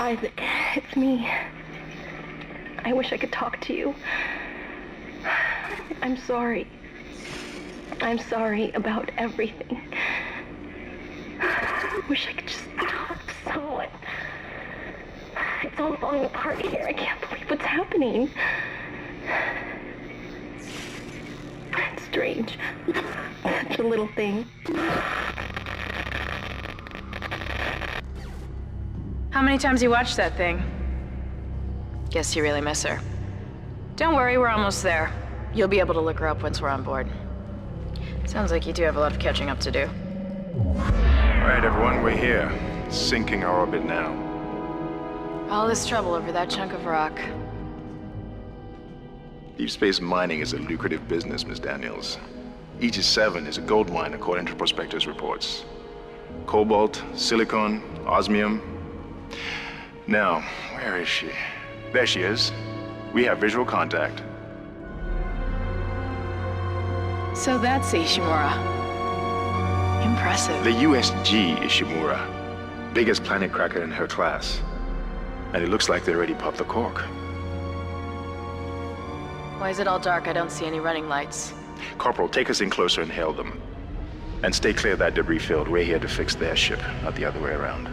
Isaac, it's me. I wish I could talk to you. I'm sorry. I'm sorry about everything. I wish I could just talk to someone. It's all falling apart here. I can't believe what's happening. It's strange. Such a little thing. How many times you watched that thing? Guess you really miss her. Don't worry, we're almost there. You'll be able to look her up once we're on board. Sounds like you do have a lot of catching up to do. Alright, everyone, we're here. Sinking our orbit now. All this trouble over that chunk of rock. Deep space mining is a lucrative business, Miss Daniels. Aegis 7 is a gold mine according to prospectors' reports. Cobalt, silicon, osmium. Now, where is she? There she is. We have visual contact. So that's Ishimura. Impressive. The USG Ishimura. Biggest planet cracker in her class. And it looks like they already popped the cork. Why is it all dark? I don't see any running lights. Corporal, take us in closer and hail them. And stay clear of that debris field. We're here to fix their ship, not the other way around.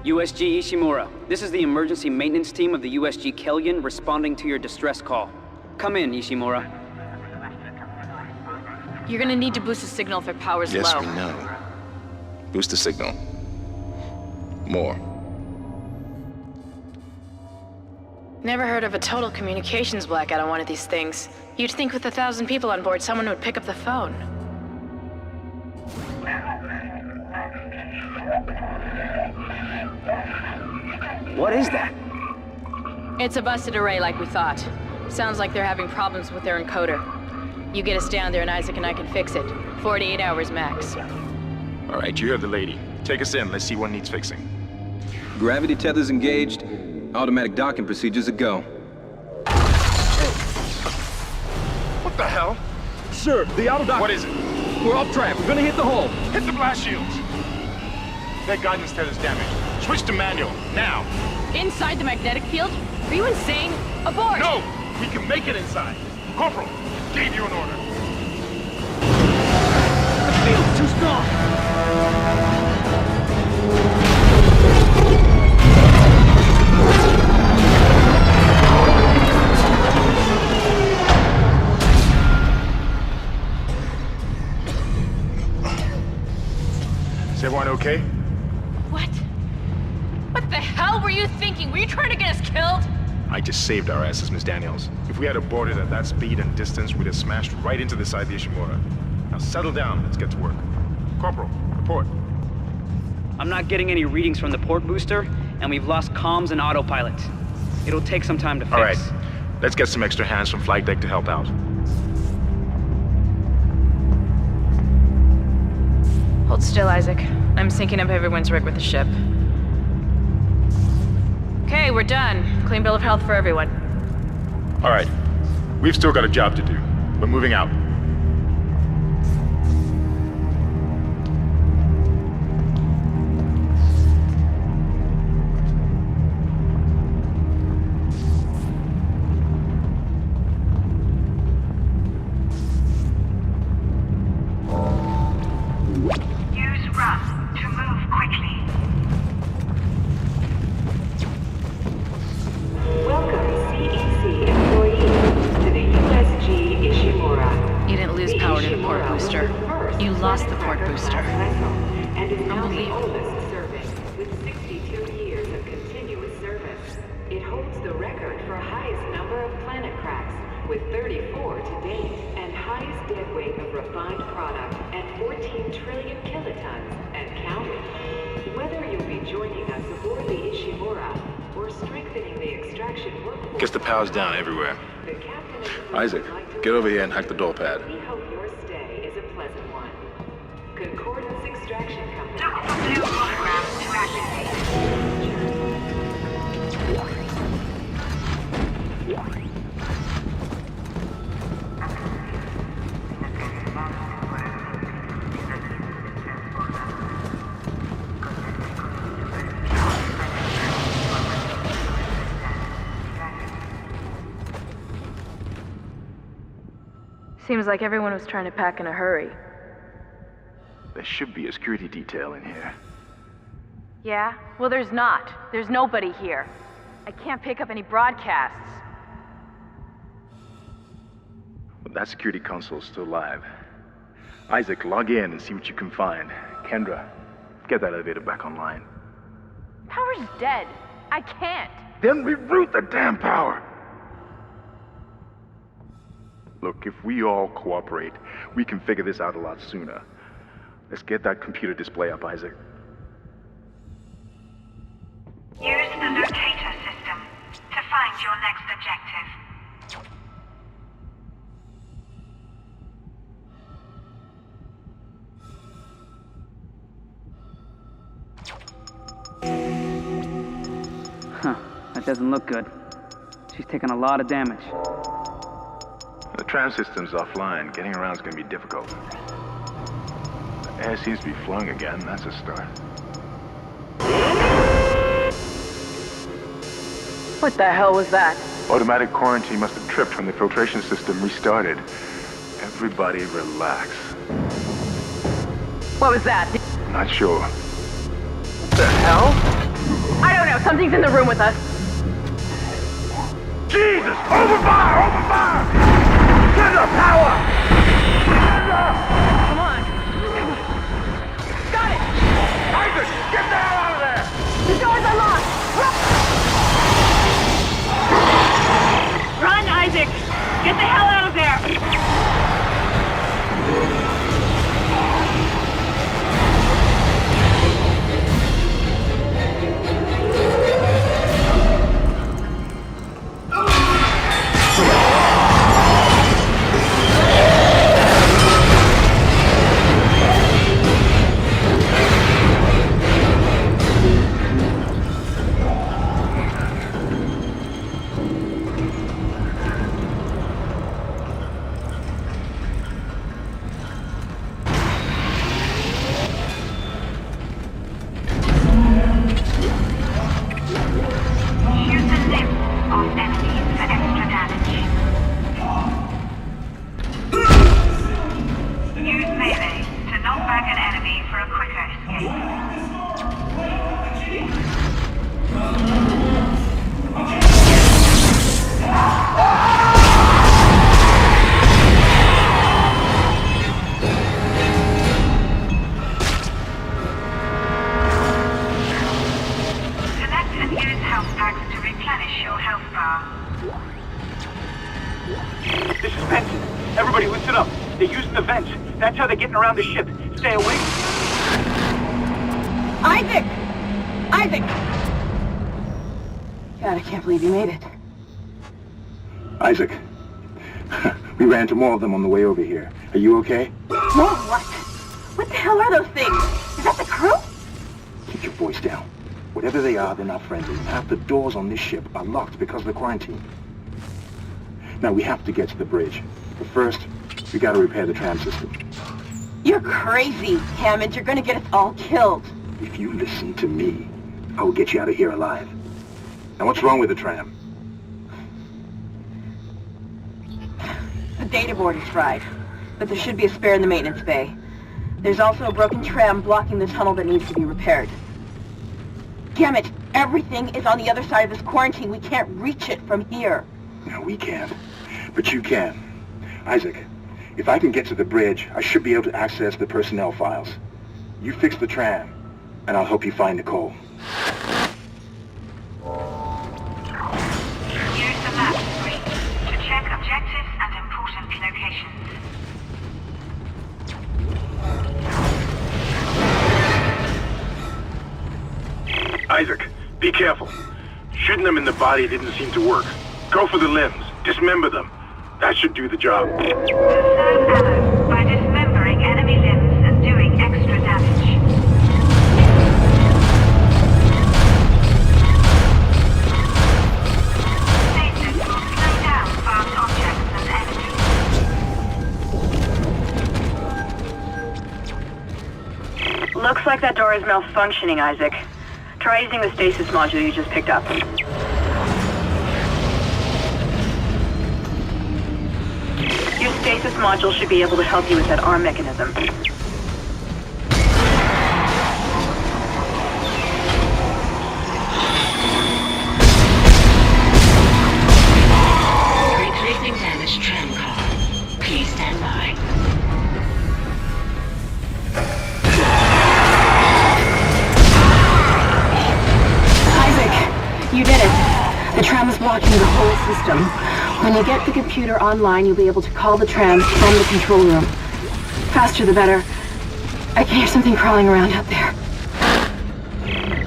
USG Ishimura, this is the emergency maintenance team of the USG Kellion responding to your distress call. Come in, Ishimura. You're gonna need to boost the signal if it powers Yes, low. we know. Boost the signal. More. Never heard of a total communications blackout on one of these things. You'd think with 1,000 people on board, someone would pick up the phone. What is that? It's a busted array like we thought. Sounds like they're having problems with their encoder. You get us down there and Isaac and I can fix it. 48 hours max. All right, you heard the lady. Take us in. Let's see what needs fixing. Gravity tethers engaged. Automatic docking procedures a go. What the hell? Sir, the auto dock... What is it? We're off track. We're gonna hit the hull. Hit the blast shields! That guidance tether's damaged. Switch to manual, now! Inside the magnetic field? Are you insane? Abort! No! We can make it inside! Corporal, gave you an order. The field's too strong! Is everyone okay? What? What the hell were you thinking? Were you trying to get us killed? I just saved our asses, Miss Daniels. If we had aborted at that speed and distance, we'd have smashed right into the side of the Ishimura. Now settle down, let's get to work. Corporal, report. I'm not getting any readings from the port booster, and we've lost comms and autopilot. It'll take some time to fix. All right, let's get some extra hands from flight deck to help out. Hold still, Isaac. I'm syncing up everyone's rig with the ship. Okay, we're done. Clean bill of health for everyone. All right, we've still got a job to do. We're moving out. Guess the power's down everywhere. Isaac, get over here and hack the door pad. We hope your stay is a pleasant one. Concordance Extraction Company. Blue holograms to activate. Seems like everyone was trying to pack in a hurry. There should be a security detail in here. Yeah? Well, there's not. There's nobody here. I can't pick up any broadcasts. But that security console's still live. Isaac, log in and see what you can find. Kendra, get that elevator back online. Power's dead. I can't. Then reroute the damn power! Look, if we all cooperate, we can figure this out a lot sooner. Let's get that computer display up, Isaac. Use the locator system to find your next objective. Huh, that doesn't look good. She's taken a lot of damage. The tram system's offline. Getting around's gonna be difficult. The air seems to be flowing again. That's a start. What the hell was that? Automatic quarantine must have tripped when the filtration system restarted. Everybody relax. What was that? Not sure. What the hell? I don't know. Something's in the room with us. Jesus! Open fire! Open fire! Get the power! Come on. Got it! Isaac! Get the hell out of there! The doors are locked! Run, Isaac! Get the hell out of there! That's how they're getting around the ship. Stay away. Isaac! Isaac! God, I can't believe you made it. Isaac, we ran into more of them on the way over here. Are you okay? More what? What the hell are those things? Is that the crew? Keep your voice down. Whatever they are, they're not friendly. Half the doors on this ship are locked because of the quarantine. Now, we have to get to the bridge. But first, we gotta repair the tram system. You're crazy, Hammond. You're gonna get us all killed. If you listen to me, I will get you out of here alive. Now, what's wrong with the tram? The data board is fried, but there should be a spare in the maintenance bay. There's also a broken tram blocking the tunnel that needs to be repaired. Damn it! Everything is on the other side of this quarantine. We can't reach it from here. No, we can't. But you can. Isaac, if I can get to the bridge, I should be able to access the personnel files. You fix the tram, and I'll help you find Nicole. Use the map screen to check objectives and important locations. Isaac, be careful. Shooting them in the body didn't seem to work. Go for the limbs. Dismember them. That should do the job. Conserve ammo by dismembering enemy limbs and doing extra damage. Stasis will slow down fast objects and enemies. Looks like that door is malfunctioning, Isaac. Try using the stasis module you just picked up. Your stasis module should be able to help you with that arm mechanism. Replacing damaged tram car. Please stand by. Isaac, you did it. The tram is blocking the whole system. When you get the computer online, you'll be able to call the trams from the control room. Faster the better. I can hear something crawling around out there.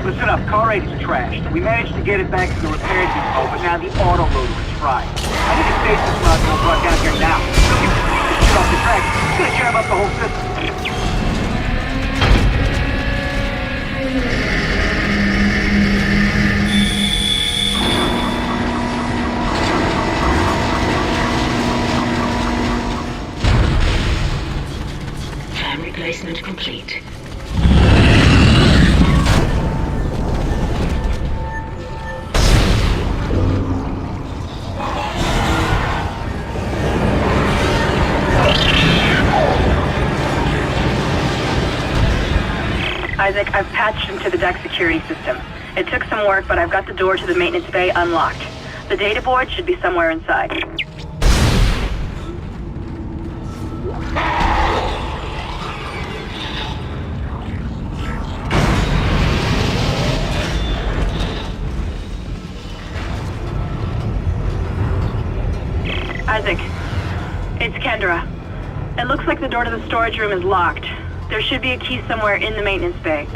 Listen up, car 8 is trashed. We managed to get it back to the repair depot, but now the autoloader is fried. I need a stasis module brought down here now. Look at this shit off the track. It's gonna jam up the whole system. Tram replacement complete. Isaac, I've patched into the deck security system. It took some work, but I've got the door to the maintenance bay unlocked. The data board should be somewhere inside. Isaac, it's Kendra. It looks like the door to the storage room is locked. There should be a key somewhere in the maintenance bay.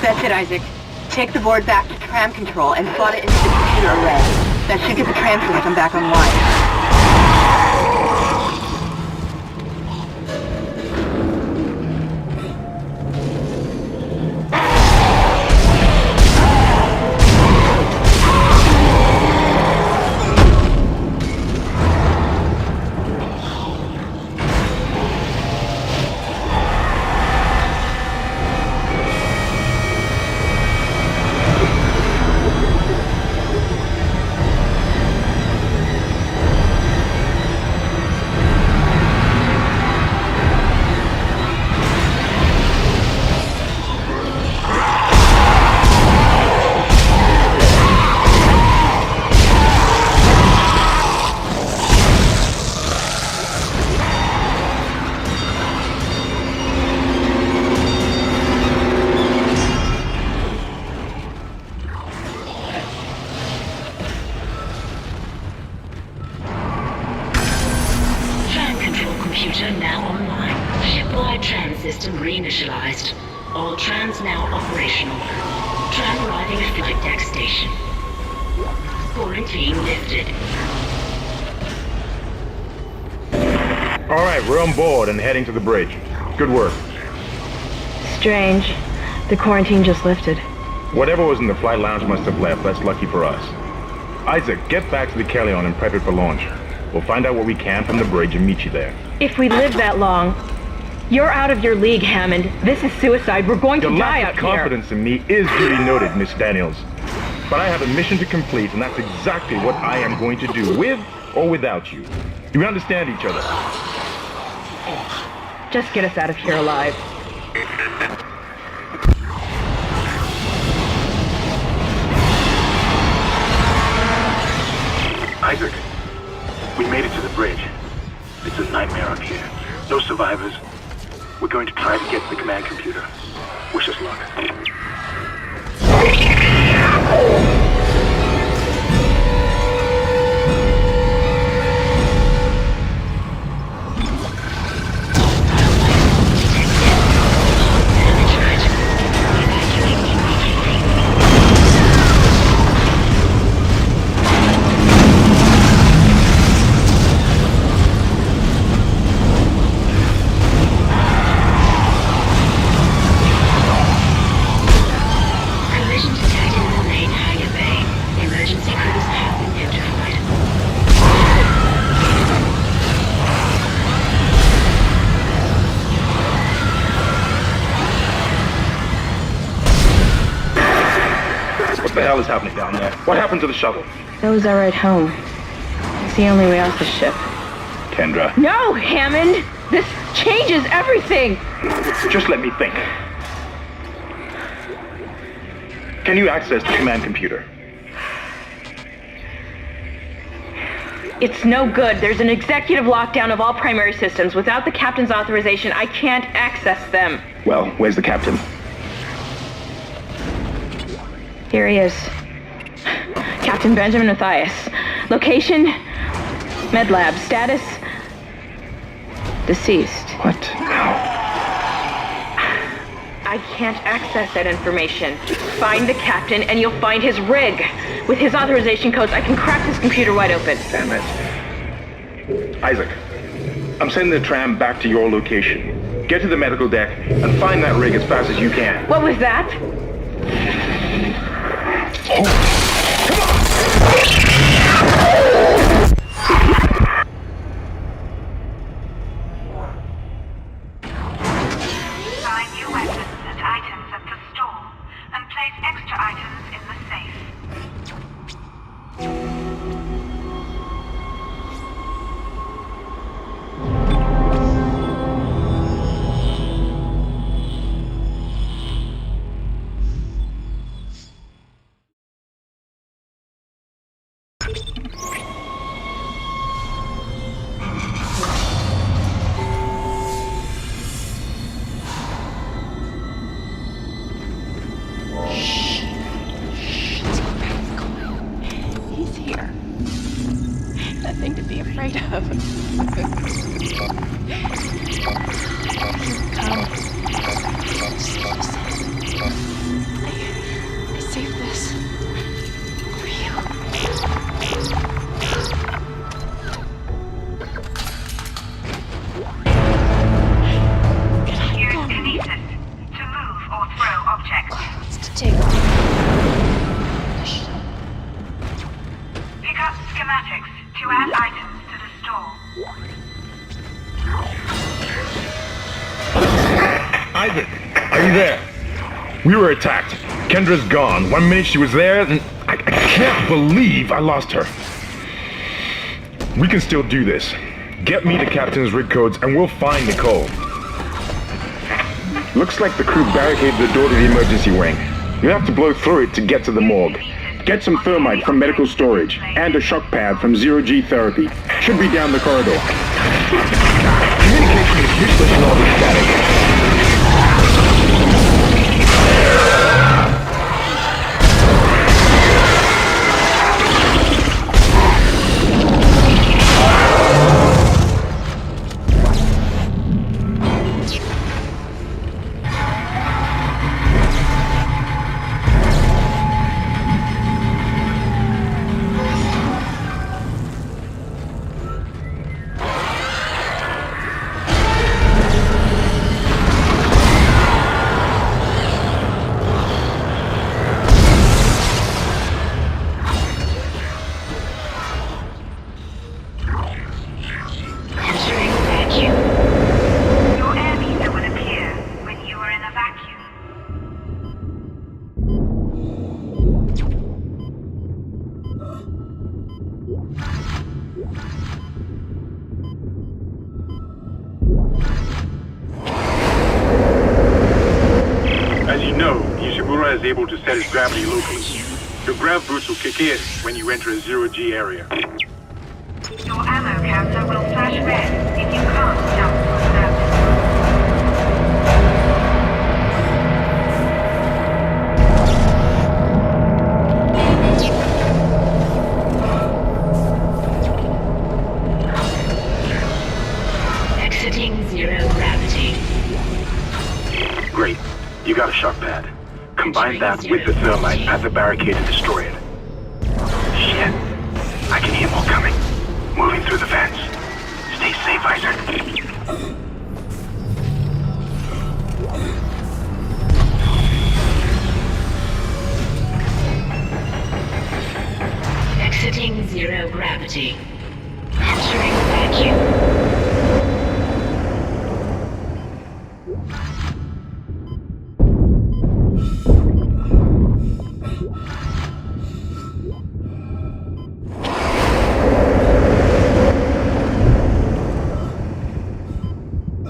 That's it, Isaac. Take the board back to tram control and slot it into the computer array. That should get the tram system back online. Computer now online. Shipwide tram system reinitialized. All trams now operational. Tram arriving at flight deck station. Quarantine lifted. All right, we're on board and heading to the bridge. Good work. Strange. The quarantine just lifted. Whatever was in the flight lounge must have left. That's lucky for us. Isaac, get back to the Kellion and prep it for launch. We'll find out what we can from the bridge and meet you there. If we live that long, you're out of your league, Hammond. This is suicide. We're going to Your die lack out of confidence in me is duly noted, Miss Daniels. But I have a mission to complete, and that's exactly what I am going to do, with or without you. Do we understand each other? Just get us out of here alive. Isaac, we made it to the bridge. It's a nightmare up here. No survivors. We're going to try to get to the command computer. Wish us luck. Collision detected in the main hangar bay. Emergency crews have been notified. What the hell is happening down there? What happened to the shuttle? That was our ride home. It's the only way off the ship. Kendra, No, Hammond! This changes everything! just let me think. Can you access the command computer? It's no good. There's an executive lockdown of all primary systems. Without the captain's authorization, I can't access them. Well, where's the captain? Here he is. Captain Benjamin Mathias. Location? Med lab. Status? Deceased. What? I can't access that information. Find the captain and you'll find his rig. With his authorization codes, I can crack this computer wide open. Damn it. Isaac, I'm sending the tram back to your location. Get to the medical deck and find that rig as fast as you can. What was that? Find new weapons and items at the store, and place extra items in the safe. He's here. Nothing to be afraid of. Come. I saved this for you. Use kinesis to move or throw objects. Wants to take Pick up schematics to add items to the store. Isaac, are you there? We were attacked. Kendra's gone. 1 minute she was there, and I can't believe I lost her. We can still do this. Get me the captain's rig codes, and we'll find Nicole. Looks like the crew barricaded the door to the emergency wing. You have to blow through it to get to the morgue. Get some thermite from medical storage, and a shock pad from zero-G therapy. Should be down the corridor. Communication is useless in all this static. a vacuum. As you know, Ishimura is able to set his gravity locally. Your grav boost will kick in when you enter a zero-G area. Your ammo counter will flash red if you can't jump to a surface. Exiting zero gravity. Great. You got a shock pad. Combine that with the thermite at the barricade to destroy it. Shit. I can hear more coming. Moving through the vents. Stay safe, Isaac. Exiting zero gravity. Entering vacuum.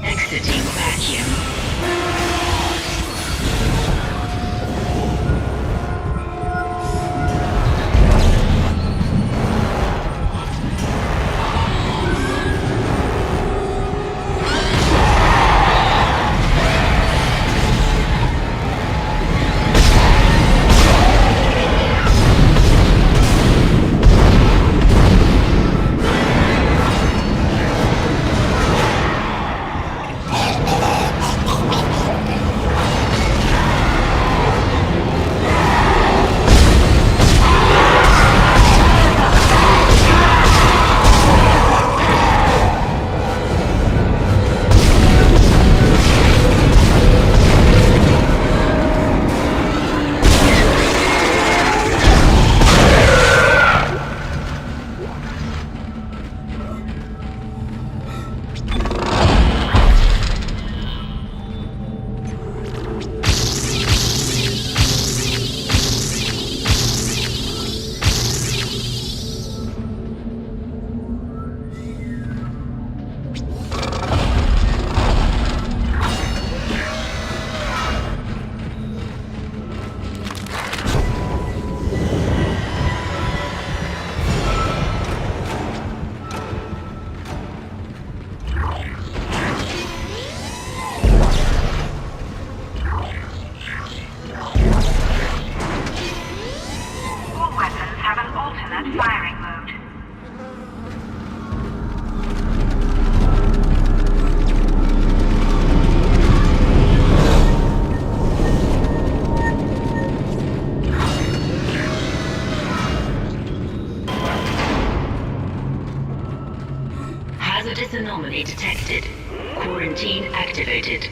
Exiting vacuum. All weapons have an alternate firing mode. Hazardous anomaly detected. Quarantine activated.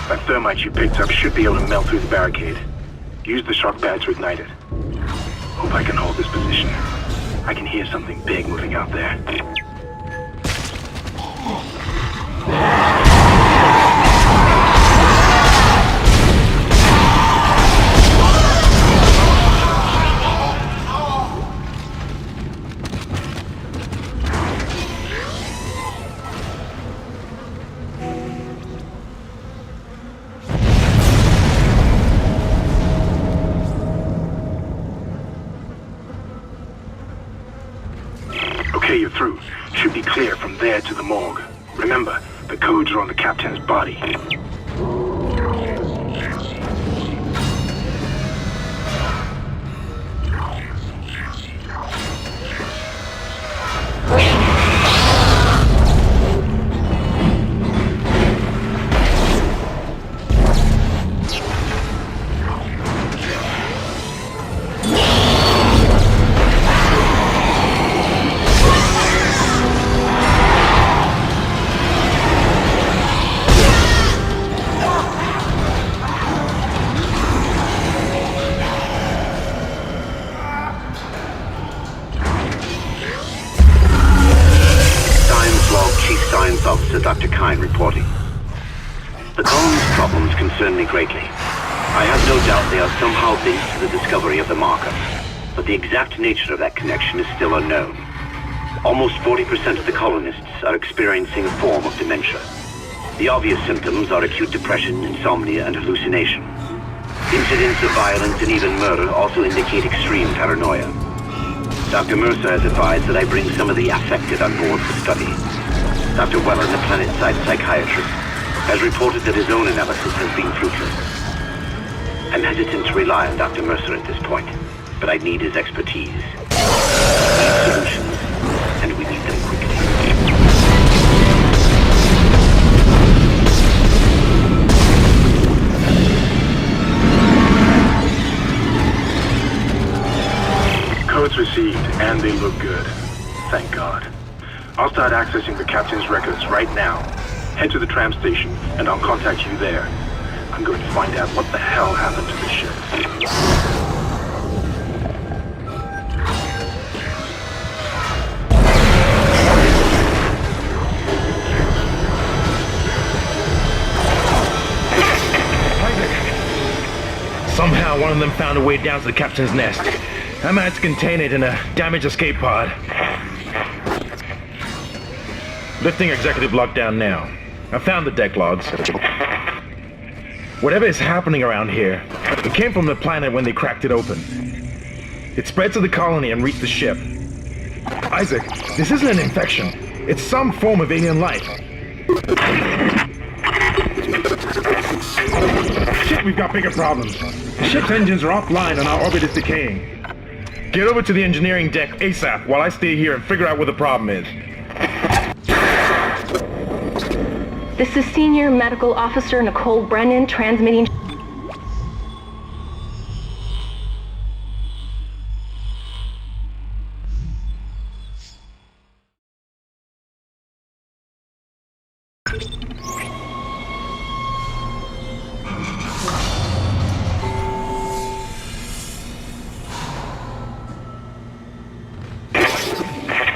That thermite you picked up should be able to melt through the barricade. Use the shock pad to ignite it. Hope I can hold this position. I can hear something big moving out there. Okay, you're through. Should be clear from there to the morgue. Remember, the codes are on the captain's body. Officer Dr. Kine reporting. The colony's problems concern me greatly. I have no doubt they are somehow linked to the discovery of the marker, but the exact nature of that connection is still unknown. Almost 40% of the colonists are experiencing a form of dementia. The obvious symptoms are acute depression, insomnia, and hallucination. Incidents of violence and even murder also indicate extreme paranoia. Dr. Mercer has advised that I bring some of the affected on board for study. Dr. Wellen, the planet-side psychiatrist, has reported that his own analysis has been fruitless. I'm hesitant to rely on Dr. Mercer at this point, but I need his expertise. We need solutions, and we need them quickly. Codes received, and they look good. Thank God. I'll start accessing the captain's records right now. Head to the tram station, and I'll contact you there. I'm going to find out what the hell happened to the ship. Somehow one of them found a way down to the captain's nest. I managed to contain it in a damaged escape pod. Lifting executive lockdown now. I found the deck logs. Whatever is happening around here, it came from the planet when they cracked it open. It spread to the colony and reached the ship. Isaac, this isn't an infection. It's some form of alien life. Shit, we've got bigger problems. The ship's engines are offline and our orbit is decaying. Get over to the engineering deck ASAP while I stay here and figure out what the problem is. This is Senior Medical Officer Nicole Brennan transmitting.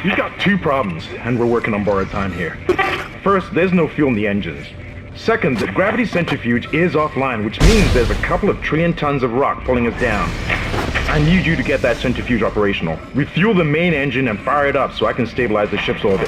You've got two problems, and we're working on borrowed time here. First, there's no fuel in the engines. Second, the gravity centrifuge is offline, which means there's a couple of trillion tons of rock pulling us down. I need you to get that centrifuge operational. Refuel the main engine and fire it up so I can stabilize the ship's orbit.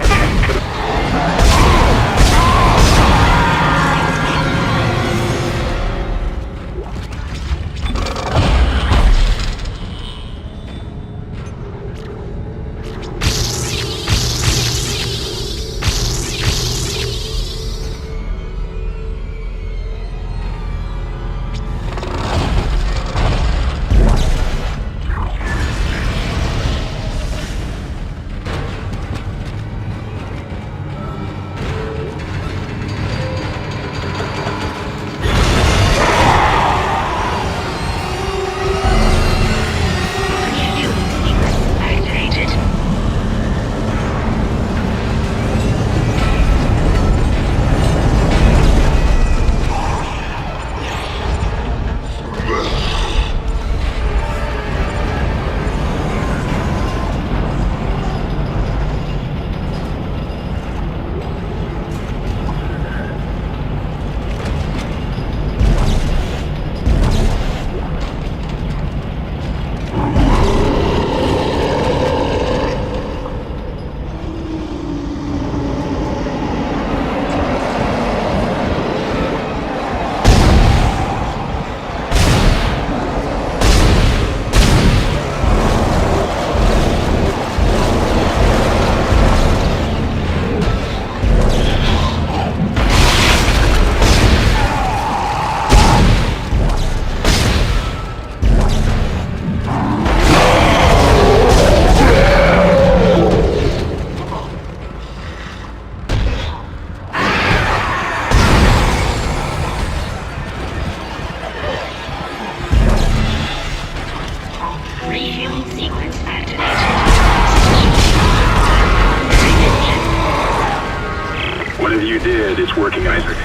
You did. It's working, Isaac.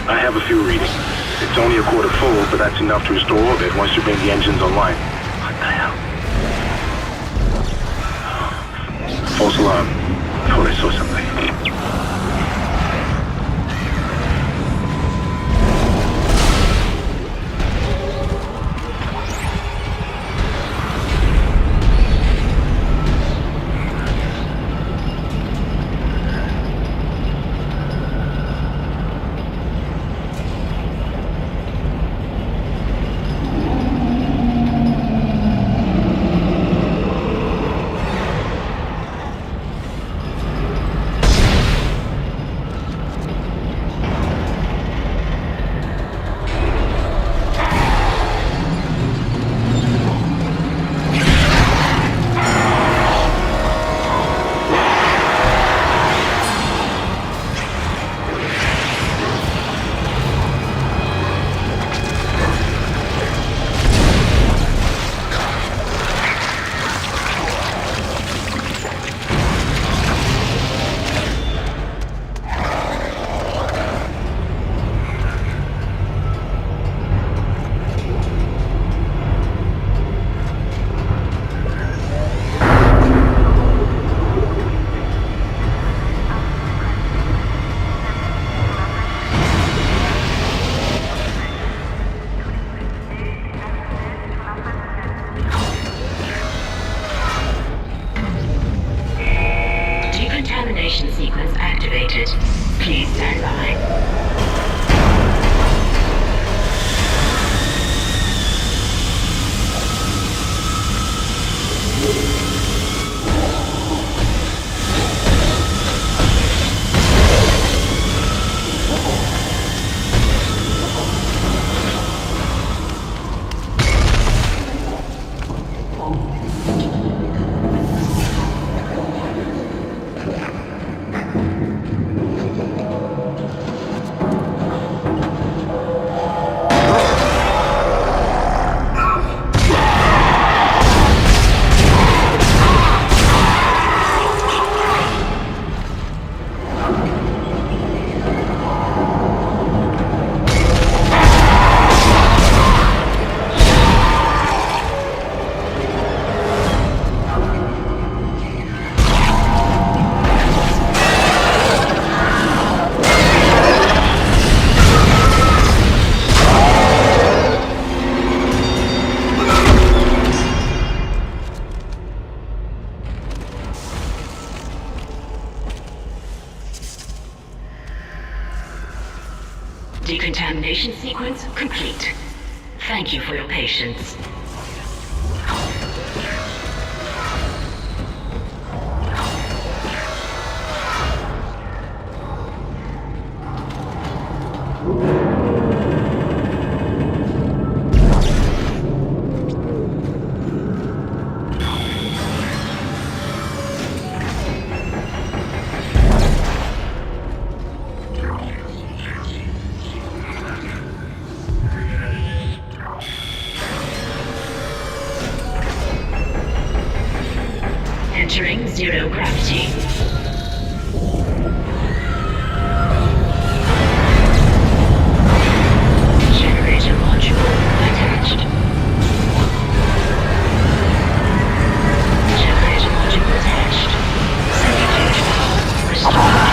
I have a few readings. It's only a quarter full, but that's enough to restore orbit once you bring the engines online. What the hell? False alarm. Thought I saw something. Decontamination sequence activated. Please stand by. Decontamination sequence complete. Thank you for your patience. Entering zero gravity. Generator module attached. Generator module attached. Centrifuge power restored.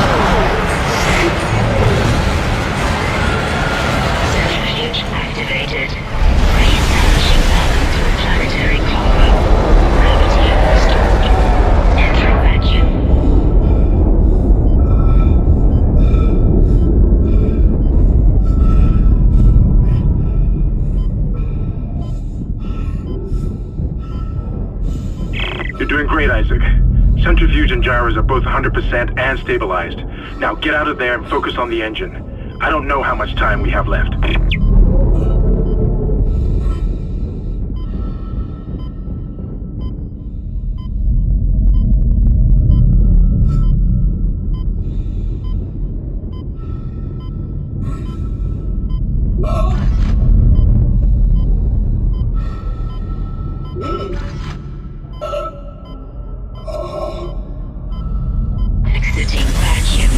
Centrifuge activated. Re-establishing balance with planetary colony. Gravity restored. Entering vacuum. You're doing great, Isaac. Centrifuge and gyros are both 100% and stabilized. Now get out of there and focus on the engine. I don't know how much time we have left. Exiting vacuum.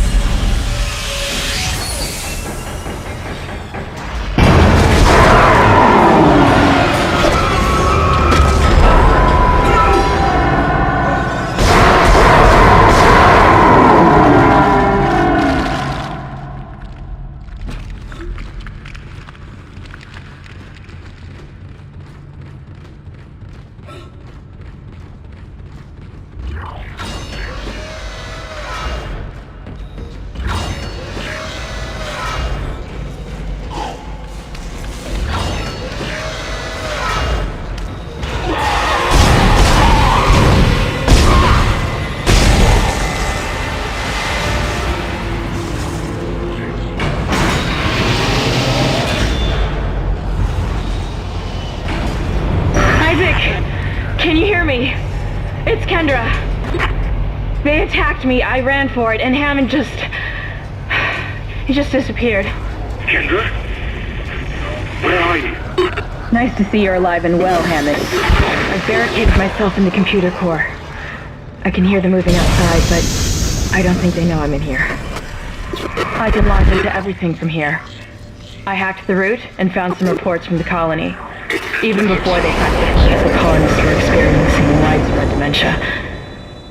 It's Kendra. They attacked me, I ran for it, and Hammond just... he just disappeared. Kendra? Where are you? Nice to see you're alive and well, Hammond. I've barricaded myself in the computer core. I can hear them moving outside, but I don't think they know I'm in here. I can launch into everything from here. I hacked the route and found some reports from the colony. Even before they hacked it, the colonists were experiencing widespread dementia.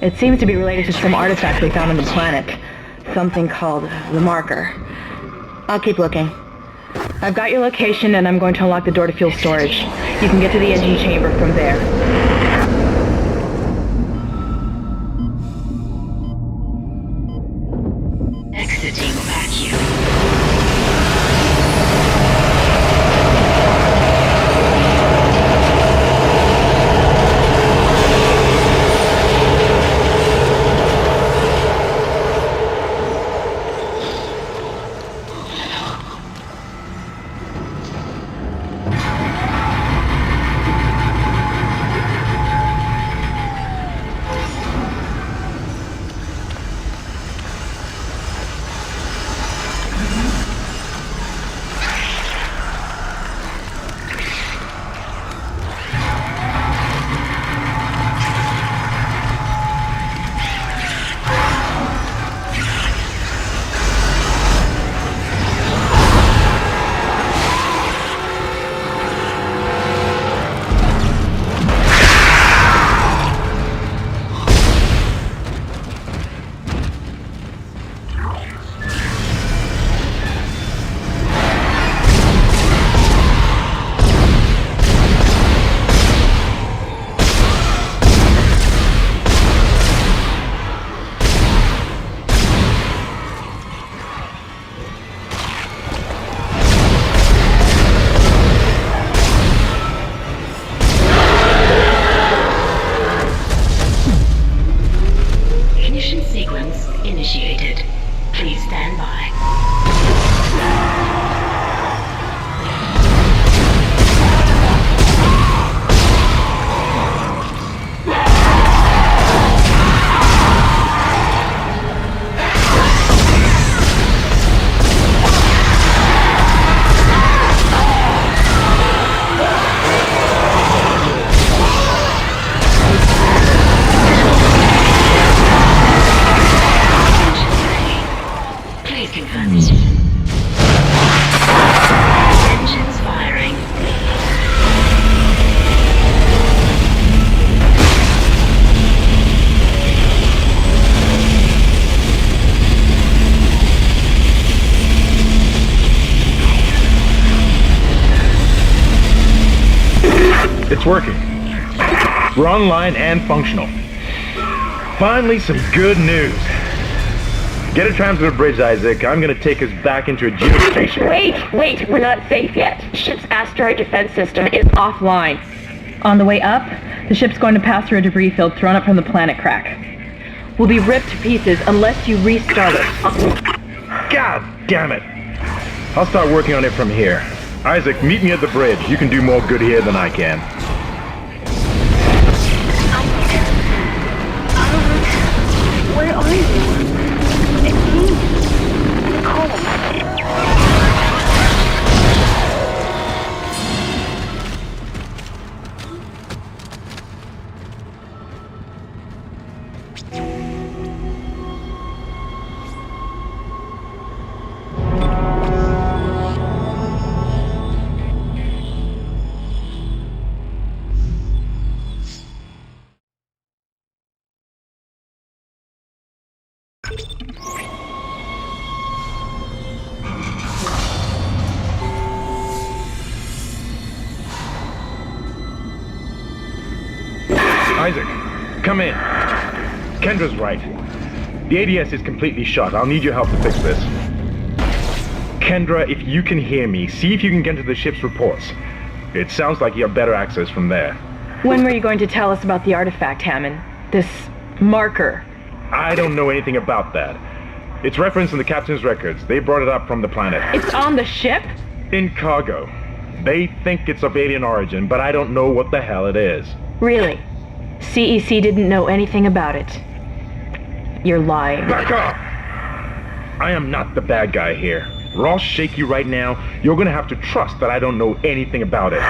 It seems to be related to some artifact they found on the planet. Something called the Marker. I'll keep looking. I've got your location and I'm going to unlock the door to fuel storage. You can get to the NG chamber from there. Exiting vacuum. Initiated. Please stand by. Engines firing. It's working. We're online and functional. Finally, some good news. Get a tram to the bridge, Isaac. I'm gonna take us back into a geostation. Wait, we're not safe yet. Ship's asteroid defense system is offline. On the way up, the ship's going to pass through a debris field thrown up from the planet crack. We'll be ripped to pieces unless you restart it. God damn it! I'll start working on it from here. Isaac, meet me at the bridge. You can do more good here than I can. Where are you? Isaac, come in. Kendra's right. The ADS is completely shut. I'll need your help to fix this. Kendra, if you can hear me, see if you can get to the ship's reports. It sounds like you have better access from there. When were you going to tell us about the artifact, Hammond? This marker? I don't know anything about that. It's referenced in the captain's records. They brought it up from the planet. It's on the ship? In cargo. They think it's of alien origin, but I don't know what the hell it is. Really? CEC didn't know anything about it. You're lying. Back up! I am not the bad guy here. We're all shaky right now. You're gonna have to trust that I don't know anything about it.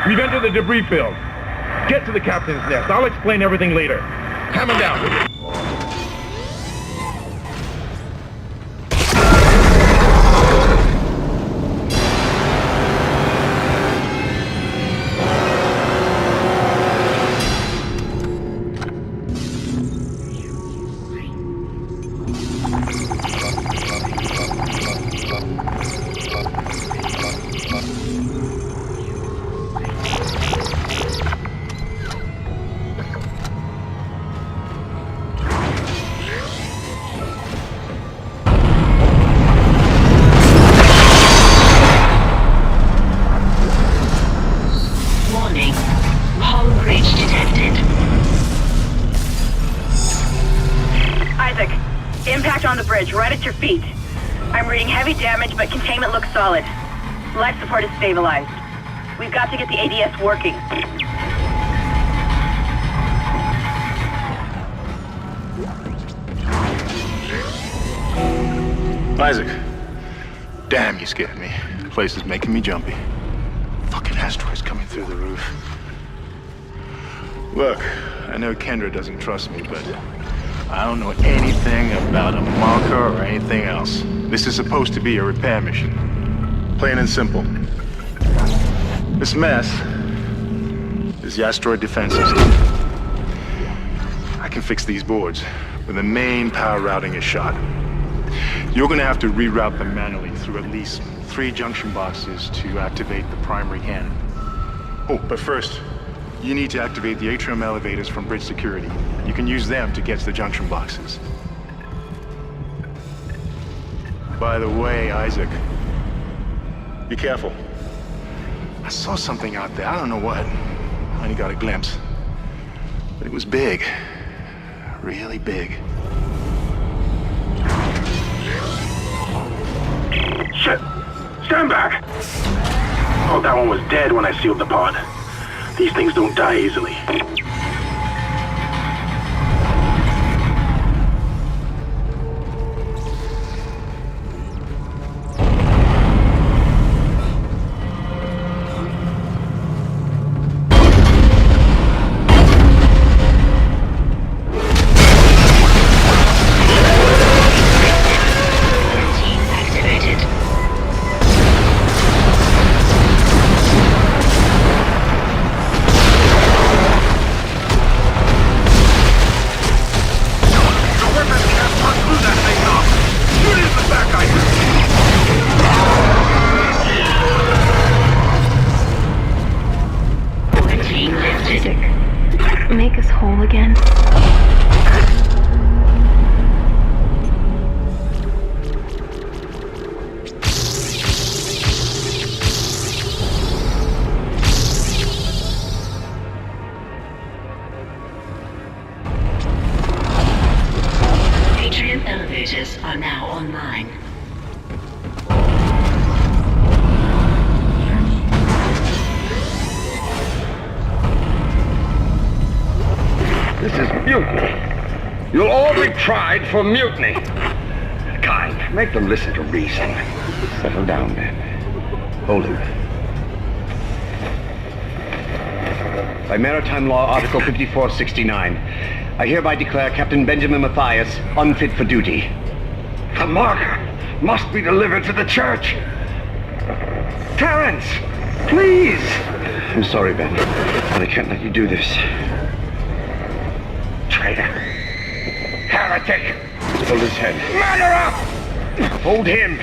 We've entered the debris field. Get to the captain's nest. I'll explain everything later. Hammer down. Right at your feet. I'm reading heavy damage, but containment looks solid. Life support is stabilized. We've got to get the ADS working. Isaac. Damn, you scared me. The place is making me jumpy. Fucking asteroids coming through the roof. Look, I know Kendra doesn't trust me, but I don't know anything about a marker or anything else. This is supposed to be a repair mission. Plain and simple. This mess is the asteroid defense system. I can fix these boards when the main power routing is shot. You're gonna have to reroute them manually through at least 3 junction boxes to activate the primary cannon. Oh, but first, you need to activate the atrium elevators from bridge security. You can use them to get to the junction boxes. By the way, Isaac, be careful. I saw something out there. I don't know what. I only got a glimpse. But it was big. Really big. Shit! Stand back! Oh, that one was dead when I sealed the pod. These things don't die easily. Make us whole again. Atrium elevators are now online. This is mutiny. You'll all be tried for mutiny. Kind, make them listen to reason. Settle down, then. Hold him. By Maritime Law, Article 5469, I hereby declare Captain Benjamin Mathias unfit for duty. The marker must be delivered to the church. Terrence, please! I'm sorry, Ben, but I can't let you do this. Traitor. Heretic! Hold his head. Murder up! Hold him!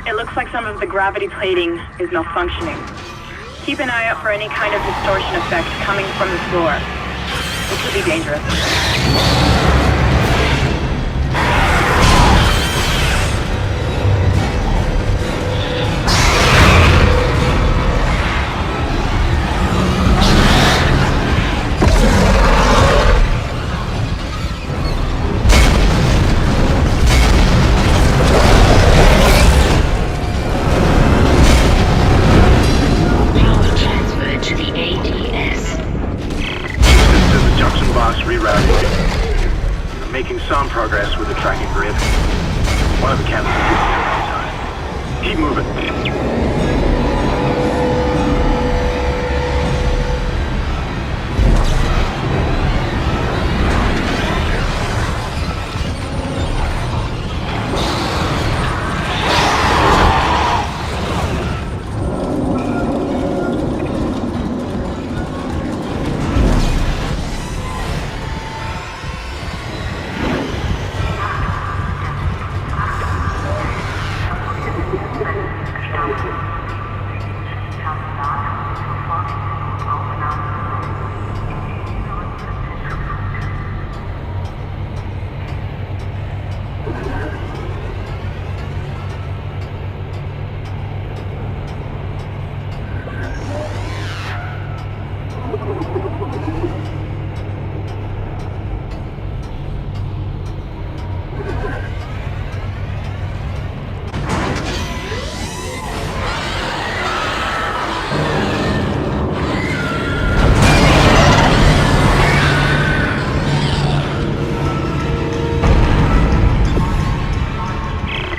It looks like some of the gravity plating is malfunctioning. Keep an eye out for any kind of distortion effect coming from the floor. This could be dangerous. rerouting. I'm making some progress with the tracking grid. One of the cannons is giving me a hard time. Keep moving.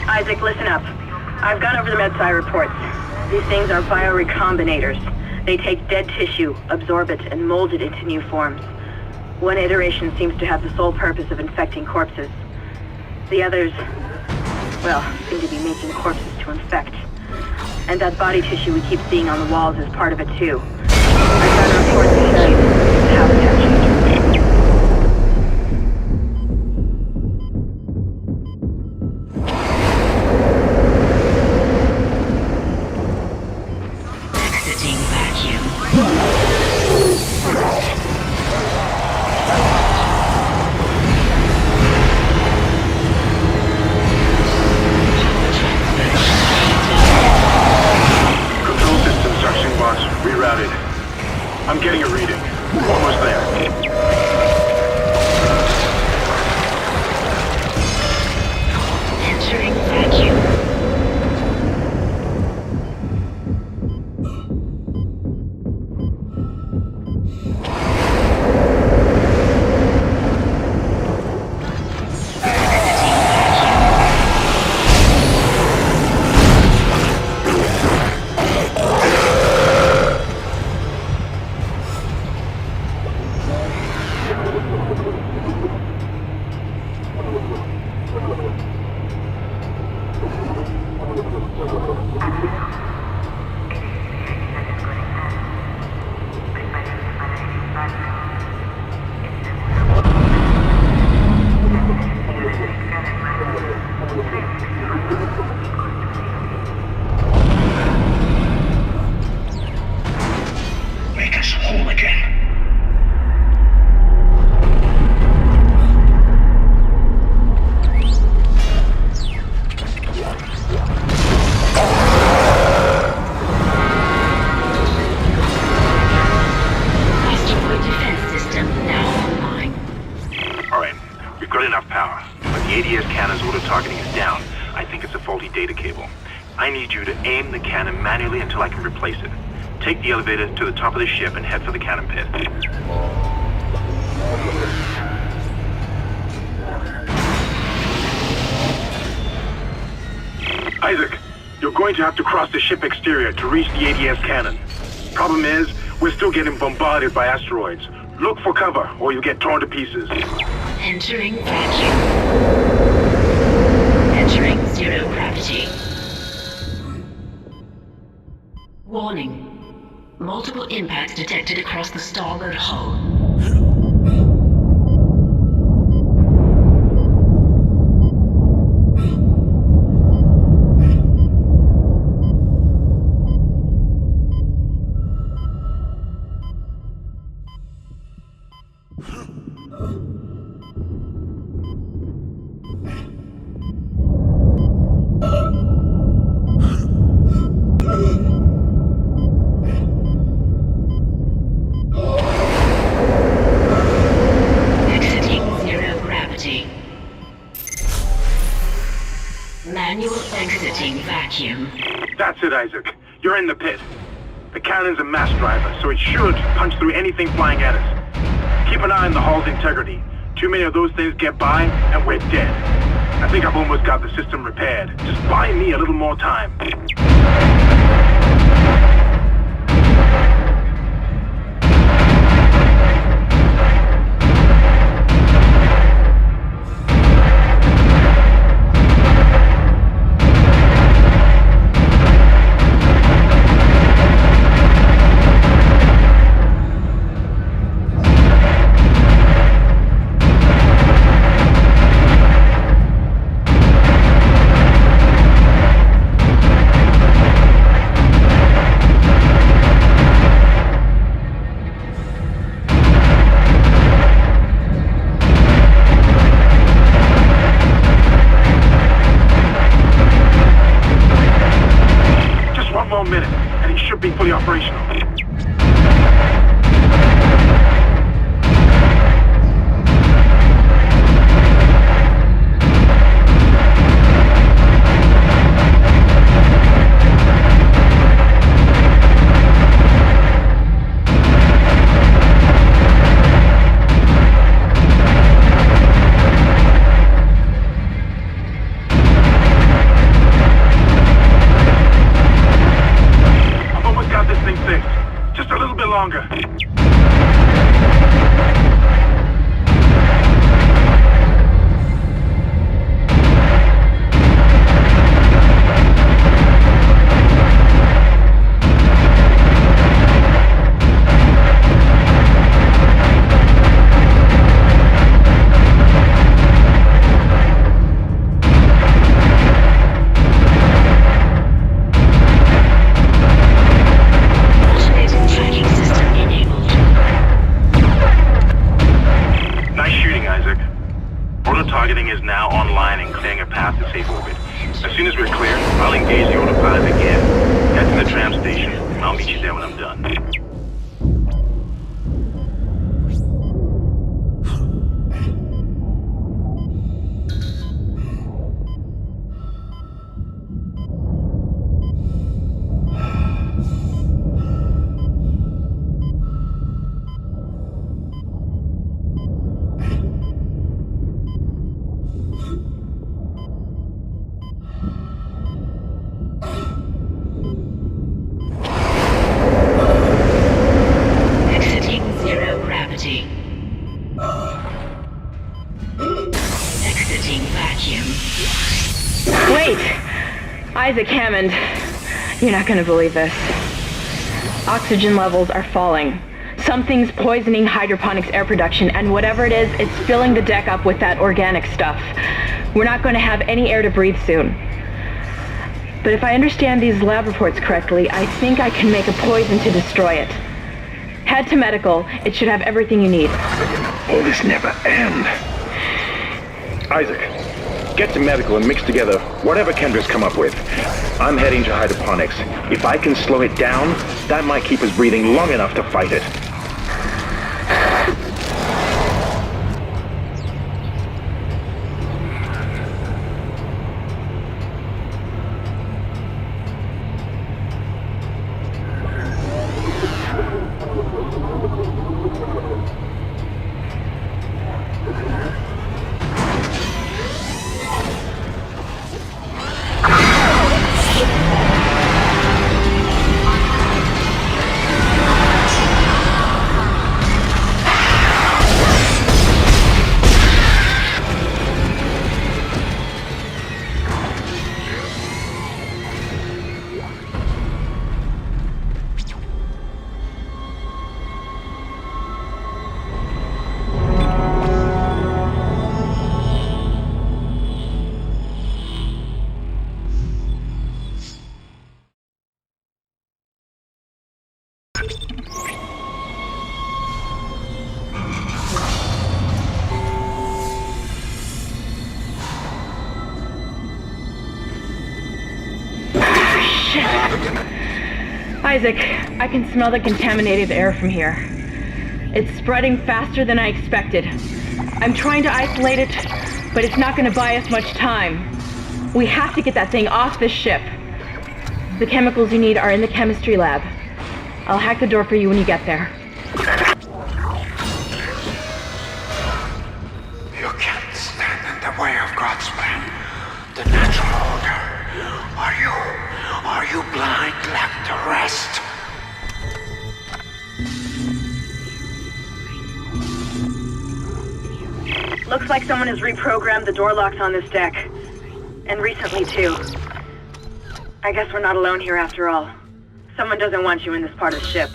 Isaac, listen up. I've gone over the MedSci reports. These things are biorecombinators. They take dead tissue, absorb it, and mold it into new forms. One iteration seems to have the sole purpose of infecting corpses. The others, well, seem to be making corpses to infect. And that body tissue we keep seeing on the walls is part of it too. I've done a report to show you the habitat change. Exiting vacuum. Control system suction box rerouted. I'm getting a reading. Almost there. Entering vacuum. Make us whole again. Asteroid defense system now online. Alright, we've got enough power. But the ADS cannon's auto targeting is down. I think it's a faulty data cable. I need you to aim the cannon manually until I can replace it. Take the elevator to the top of the ship and head for the cannon pit. Isaac, you're going to have to cross the ship exterior to reach the ADS cannon. Problem is, we're still getting bombarded by asteroids. Look for cover, or you'll get torn to pieces. Entering vacuum. Entering zero gravity. Warning. Multiple impacts detected across the starboard hull. Manual exiting vacuum. That's it, Isaac. You're in the pit. The cannon's a mass driver, so it should punch through anything flying at us. Keep an eye on the hull's integrity. Too many of those things get by, and we're dead. I think I've almost got the system repaired. Just buy me a little more time. Isaac Hammond, you're not gonna believe this. Oxygen levels are falling. Something's poisoning hydroponics air production, and whatever it is, it's filling the deck up with that organic stuff. We're not going to have any air to breathe soon. But if I understand these lab reports correctly, I think I can make a poison to destroy it. Head to medical. It should have everything you need. Will this never end? Isaac, get to medical and mix together whatever Kendra's come up with. I'm heading to hydroponics. If I can slow it down, that might keep us breathing long enough to fight it. Isaac, I can smell the contaminated air from here. It's spreading faster than I expected. I'm trying to isolate it, but it's not going to buy us much time. We have to get that thing off this ship. The chemicals you need are in the chemistry lab. I'll hack the door for you when you get there. Looks like someone has reprogrammed the door locks on this deck. And recently, too. I guess we're not alone here after all. Someone doesn't want you in this part of the ship.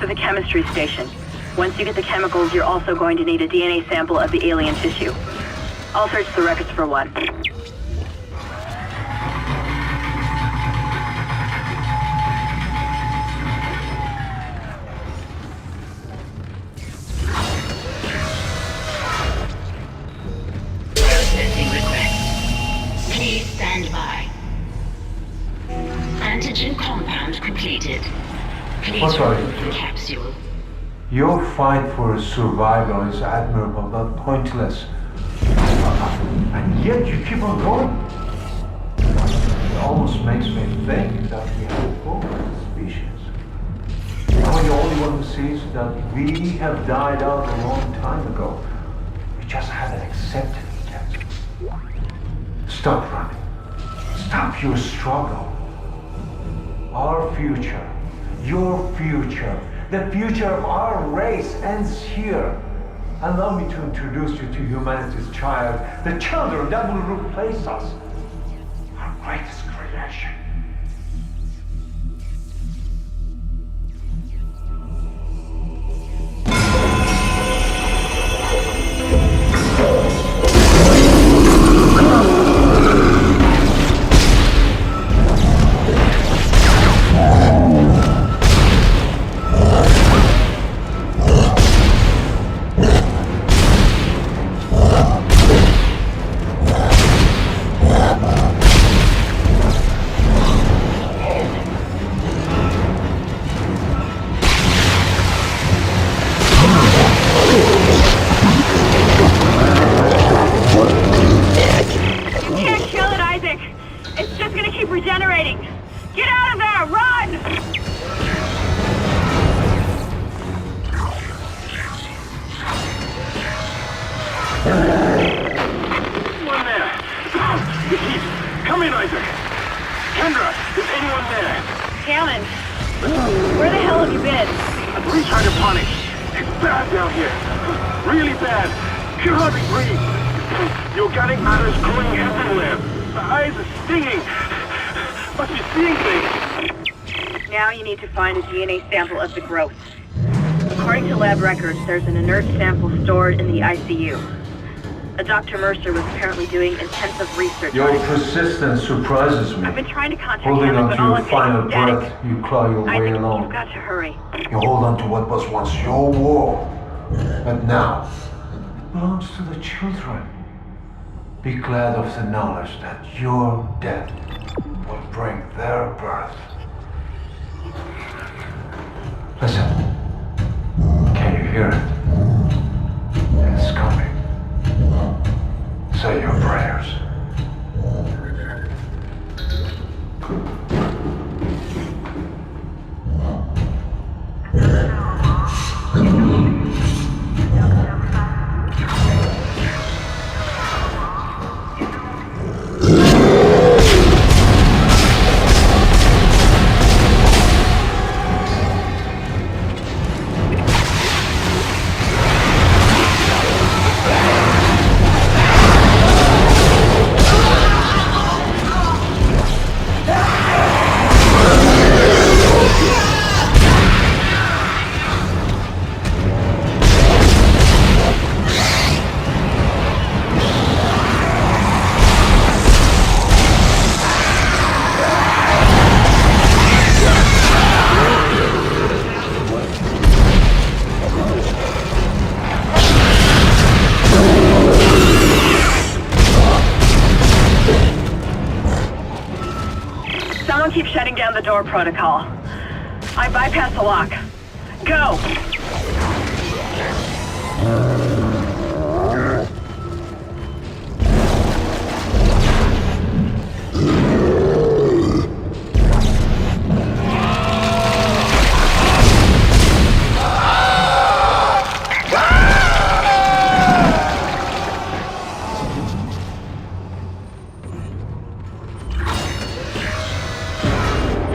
To the chemistry station. Once you get the chemicals, you're also going to need a DNA sample of the alien tissue. I'll search the records for one. Processing request. Please stand by. Antigen compound completed. Please remove the capsule. Your fight for survival is admirable but pointless. And yet you keep on going. It almost makes me think that we have both species. Am I the only one who sees that we have died out a long time ago? We just haven't accepted it yet. Stop running. Stop your struggle. Our future, your future, the future of our race ends here. Allow me to introduce you to humanity's child, the children that will replace us. Our greatest creation. Sample of the growth. According to lab records, there's an inert sample stored in the ICU. A Dr. Mercer was apparently doing intensive research. Your persistence surprises me. I've been trying to contact Holding him, on but to all your I'm final getting is breath, you claw your way along. You've got to hurry. You hold on to what was once your war, but now it belongs to the children. Be glad of the knowledge that your death will bring their birth. Listen, can you hear it? It's coming. Say your prayers. Don't keep shutting down the door protocol. I bypassed the lock. Go!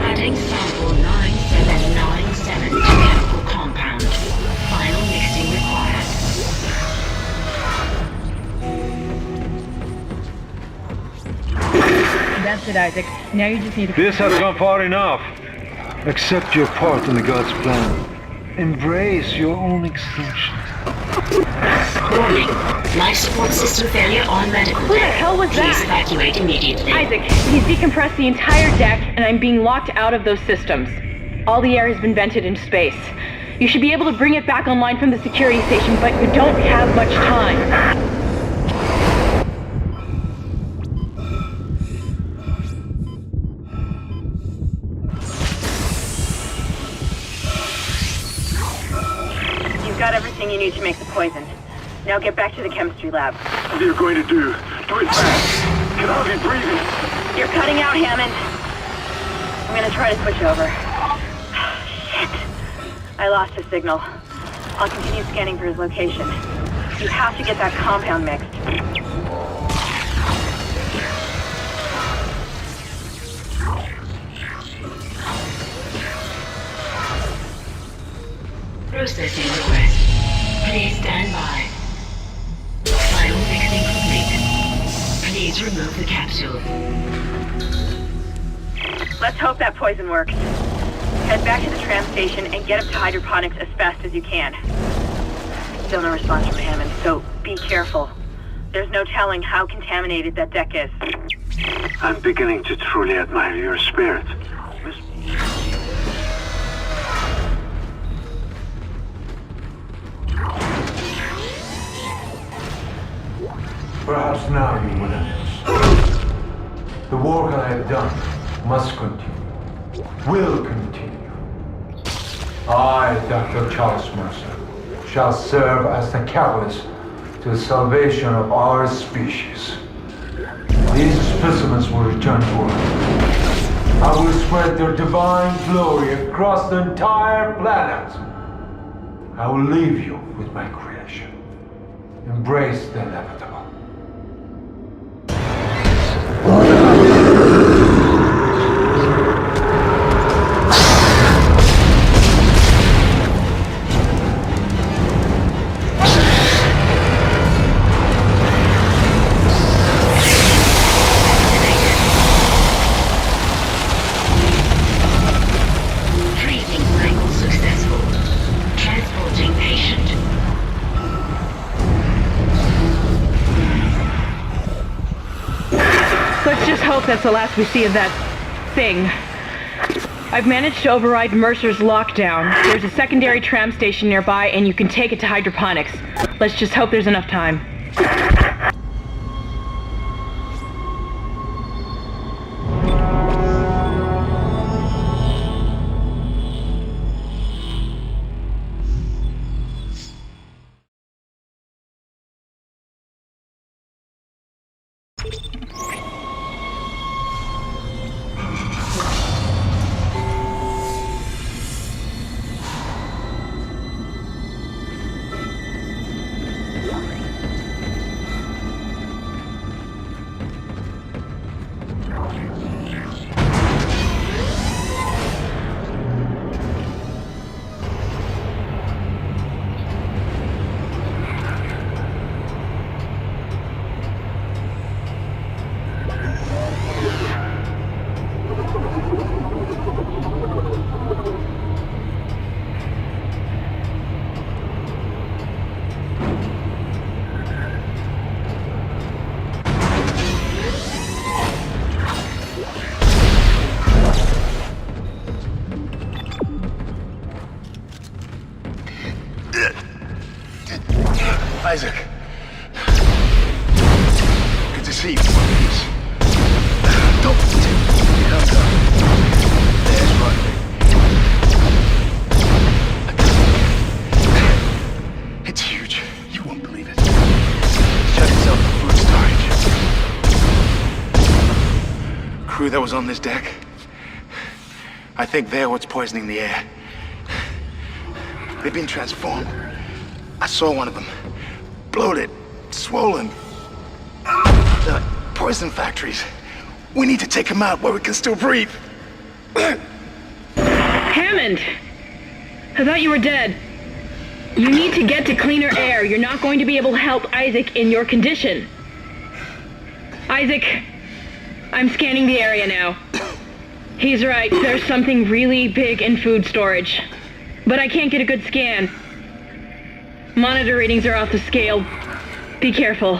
Adding sample 9797 to chemical compound. Final mixing required. That's it, Isaac. Now you just need to... This has gone far enough. Accept your part in the God's plan. Embrace your own extinction. Warning. Life support system failure on medical Who the deck. hell was Please that? evacuate immediately. Isaac, he's decompressed the entire deck, and I'm being locked out of those systems. All the air has been vented into space. You should be able to bring it back online from the security station, but you don't have much time. You've got everything you need to make the poison. Now get back to the chemistry lab. What are you going to do? Do it fast. Get out of here breathing. You're cutting out, Hammond. I'm gonna try to switch over. Shit. I lost his signal. I'll continue scanning for his location. You have to get that compound mixed. Processing request. Please stand by. Final mixing complete. Please remove the capsule. Let's hope that poison works. Head back to the tram station and get up to hydroponics as fast as you can. Still no response from Hammond, so be careful. There's no telling how contaminated that deck is. I'm beginning to truly admire your spirit. Perhaps now you will understand. The work I have done must continue. Will continue. I, Dr. Charles Mercer, shall serve as the catalyst to the salvation of our species. These specimens will return to Earth. I will spread their divine glory across the entire planet. I will leave you with my creation. Embrace the inevitable. That's the last we see of that thing. I've managed to override Mercer's lockdown. There's a secondary tram station nearby, and you can take it to hydroponics. Let's just hope there's enough time. crew that was on this deck? I think they're what's poisoning the air. They've been transformed. I saw one of them. Bloated, swollen. Poison factories. We need to take them out where we can still breathe. Hammond! I thought you were dead. You need to get to cleaner air. You're not going to be able to help Isaac in your condition. Isaac, I'm scanning the area now. He's right, there's something really big in food storage. But I can't get a good scan. Monitor readings are off the scale. Be careful.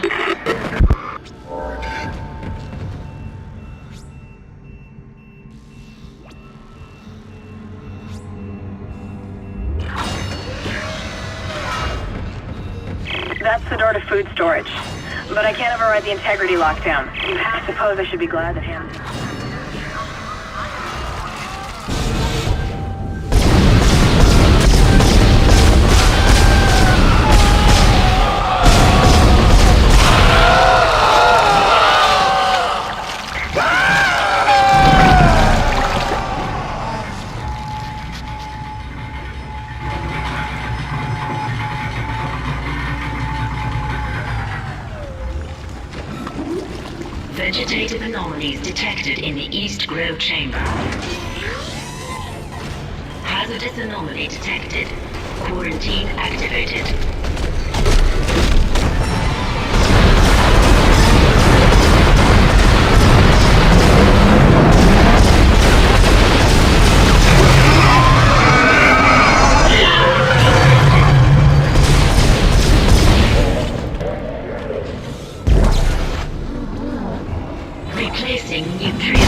That's the door to food storage. But I can't override the integrity lockdown. I suppose I should be glad that Hammond... Vegetative anomalies detected in the East Grove chamber. Hazardous anomaly detected. Quarantine activated. Replacing nutrient.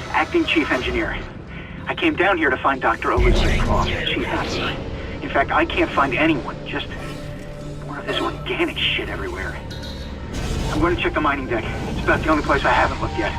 Acting Chief Engineer. I came down here to find Dr. Elizabeth Cross. She's not here. In fact, I can't find anyone. Just more of this organic shit everywhere. I'm going to check the mining deck. It's about the only place I haven't looked yet.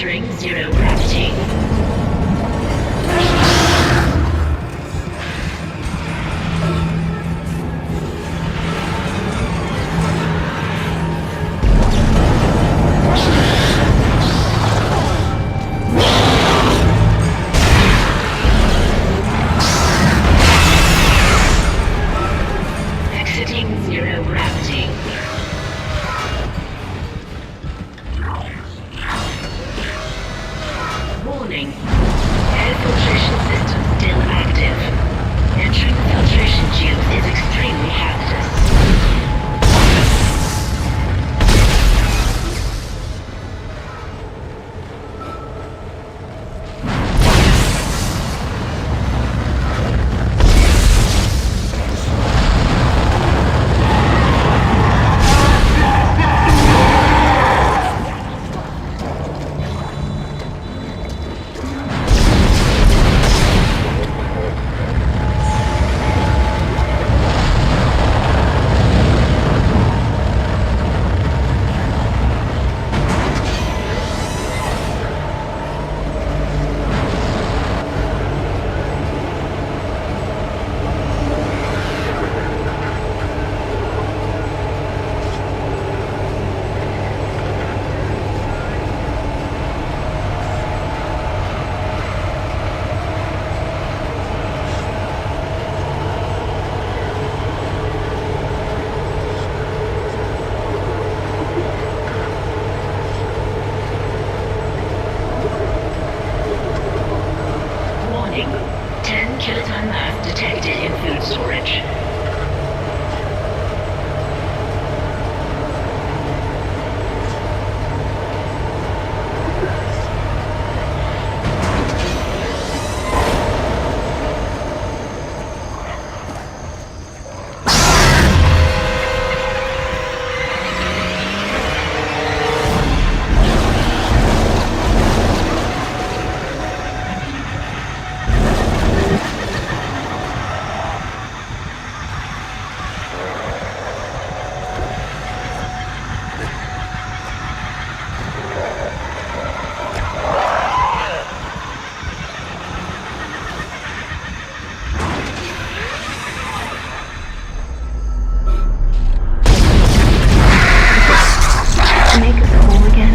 Entering zero gravity. Exiting zero gravity. Warning. Air filtration system still active. Entering the filtration tubes is extremely hazardous. Warning. 10 kiloton mass detected in food storage. Make us whole again?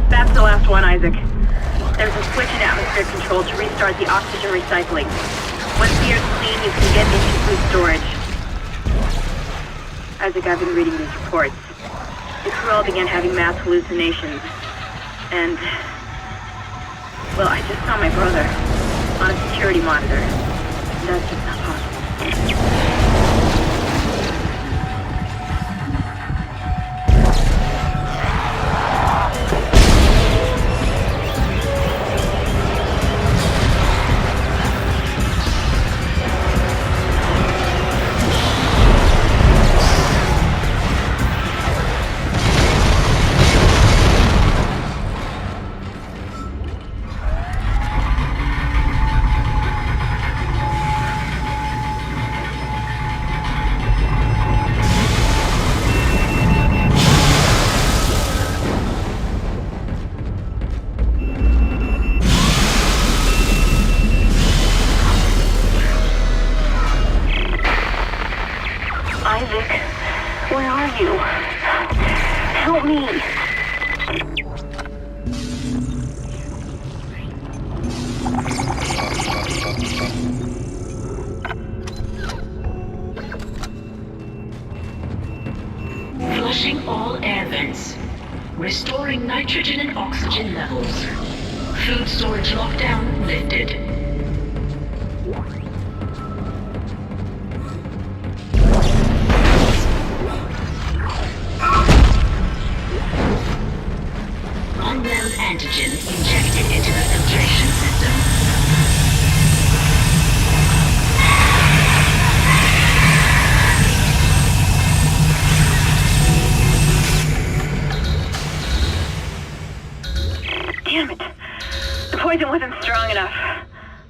That's the last one, Isaac. There's a switch in atmosphere control to restart the oxygen recycling. Once the air's clean, you can get into food storage. Isaac, I've been reading these reports. The crew all began having mass hallucinations. And... well, I just saw my brother on a security monitor. That's just not possible. Isaac, where are you? Help me! Flushing all air vents. Restoring nitrogen and oxygen levels. Food storage lockdown lifted. Unknown antigen injected into the filtration system. Damn it! The poison wasn't strong enough.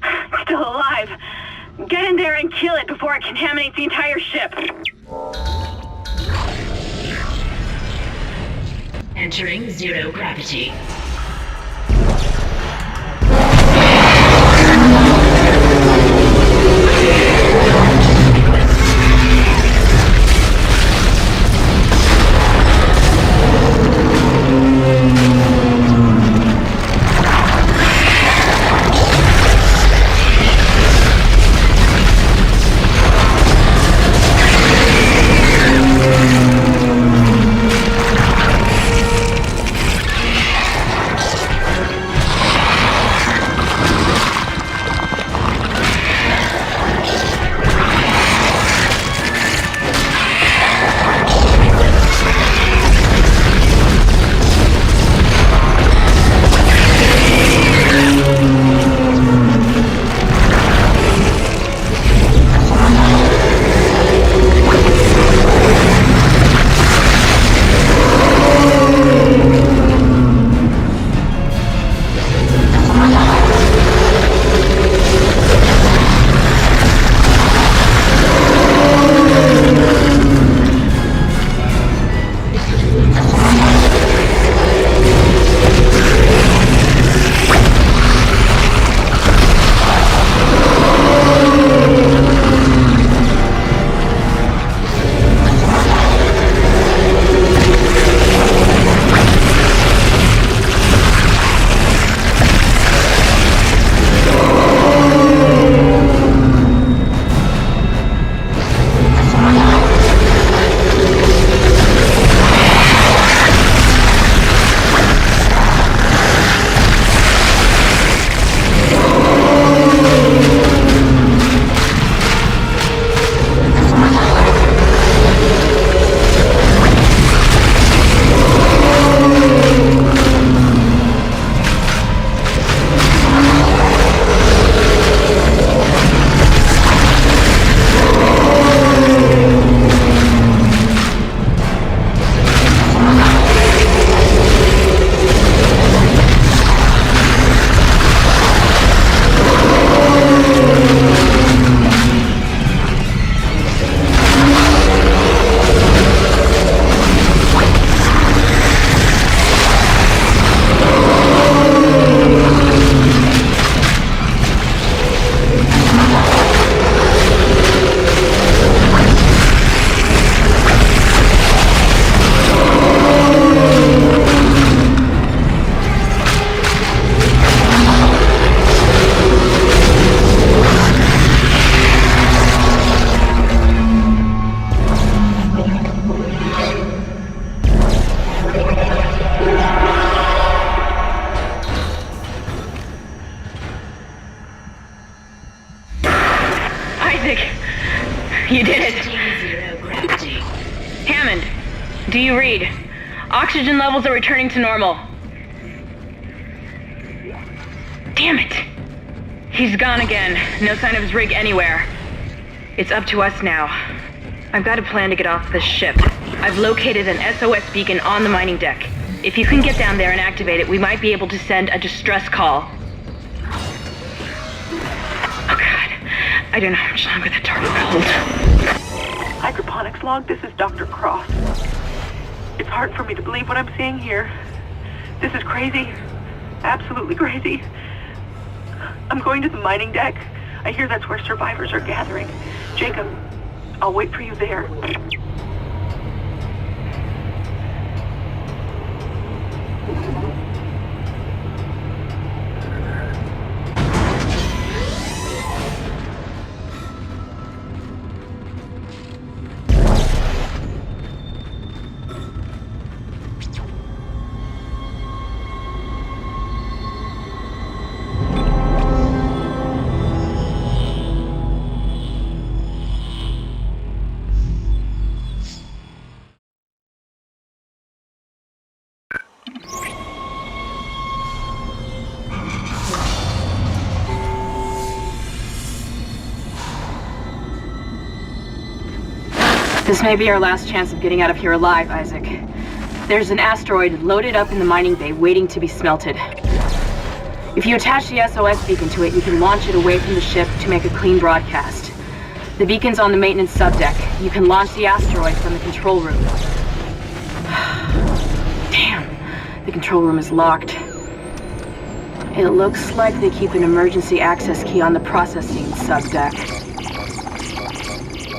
It's still alive. Get in there and kill it before it contaminates the entire ship. Entering zero gravity. You did it! Zero gravity. Hammond, do you read? Oxygen levels are returning to normal. Damn it! He's gone again. No sign of his rig anywhere. It's up to us now. I've got a plan to get off this ship. I've located an SOS beacon on the mining deck. If you can get down there and activate it, we might be able to send a distress call. Oh God, I don't know how much longer that target will hold. Hydroponics log, this is Dr. Cross. It's hard for me to believe what I'm seeing here. This is crazy. Absolutely crazy. I'm going to the mining deck. I hear that's where survivors are gathering. Jacob, I'll wait for you there. This may be our last chance of getting out of here alive, Isaac. There's an asteroid loaded up in the mining bay waiting to be smelted. If you attach the SOS beacon to it, you can launch it away from the ship to make a clean broadcast. The beacon's on the maintenance subdeck. You can launch the asteroid from the control room. Damn. The control room is locked. It looks like they keep an emergency access key on the processing subdeck.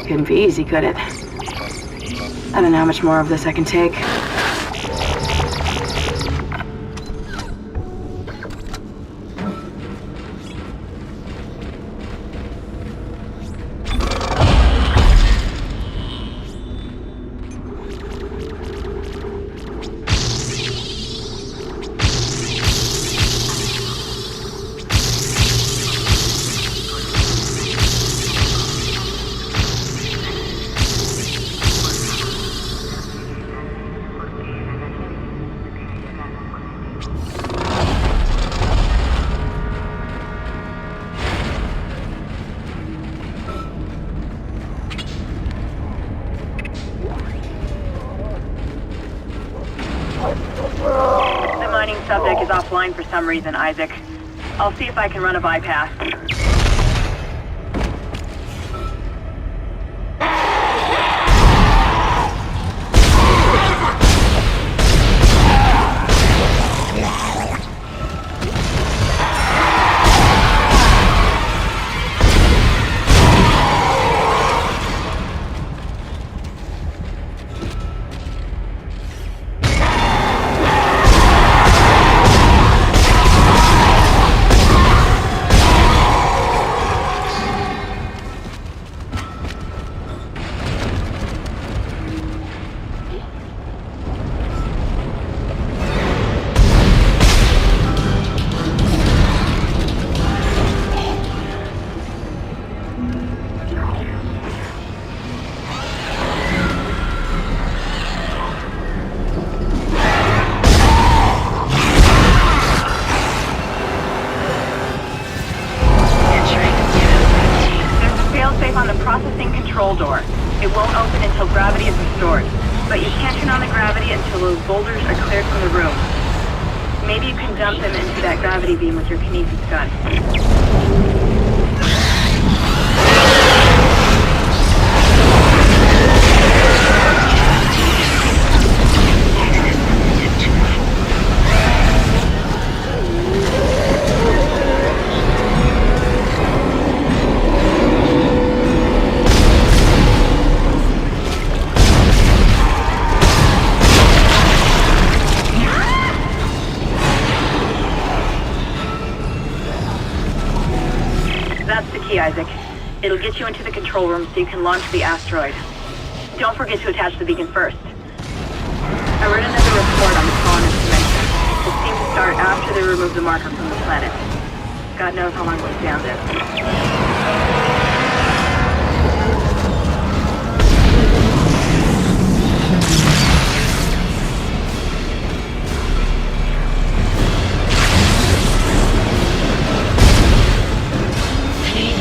Couldn't be easy, could it? I don't know how much more of this I can take. The mining subdeck is offline for some reason, Isaac. I'll see if I can run a bypass. Door. It won't open until gravity is restored, but you can't turn on the gravity until those boulders are cleared from the room. Maybe you can dump them into that gravity beam with your kinesis gun. That's the key, Isaac. It'll get you into the control room so you can launch the asteroid. Don't forget to attach the beacon first. I read another report on the colonists dimension. It seemed to start after they removed the marker from the planet. God knows how long we'll stay on this.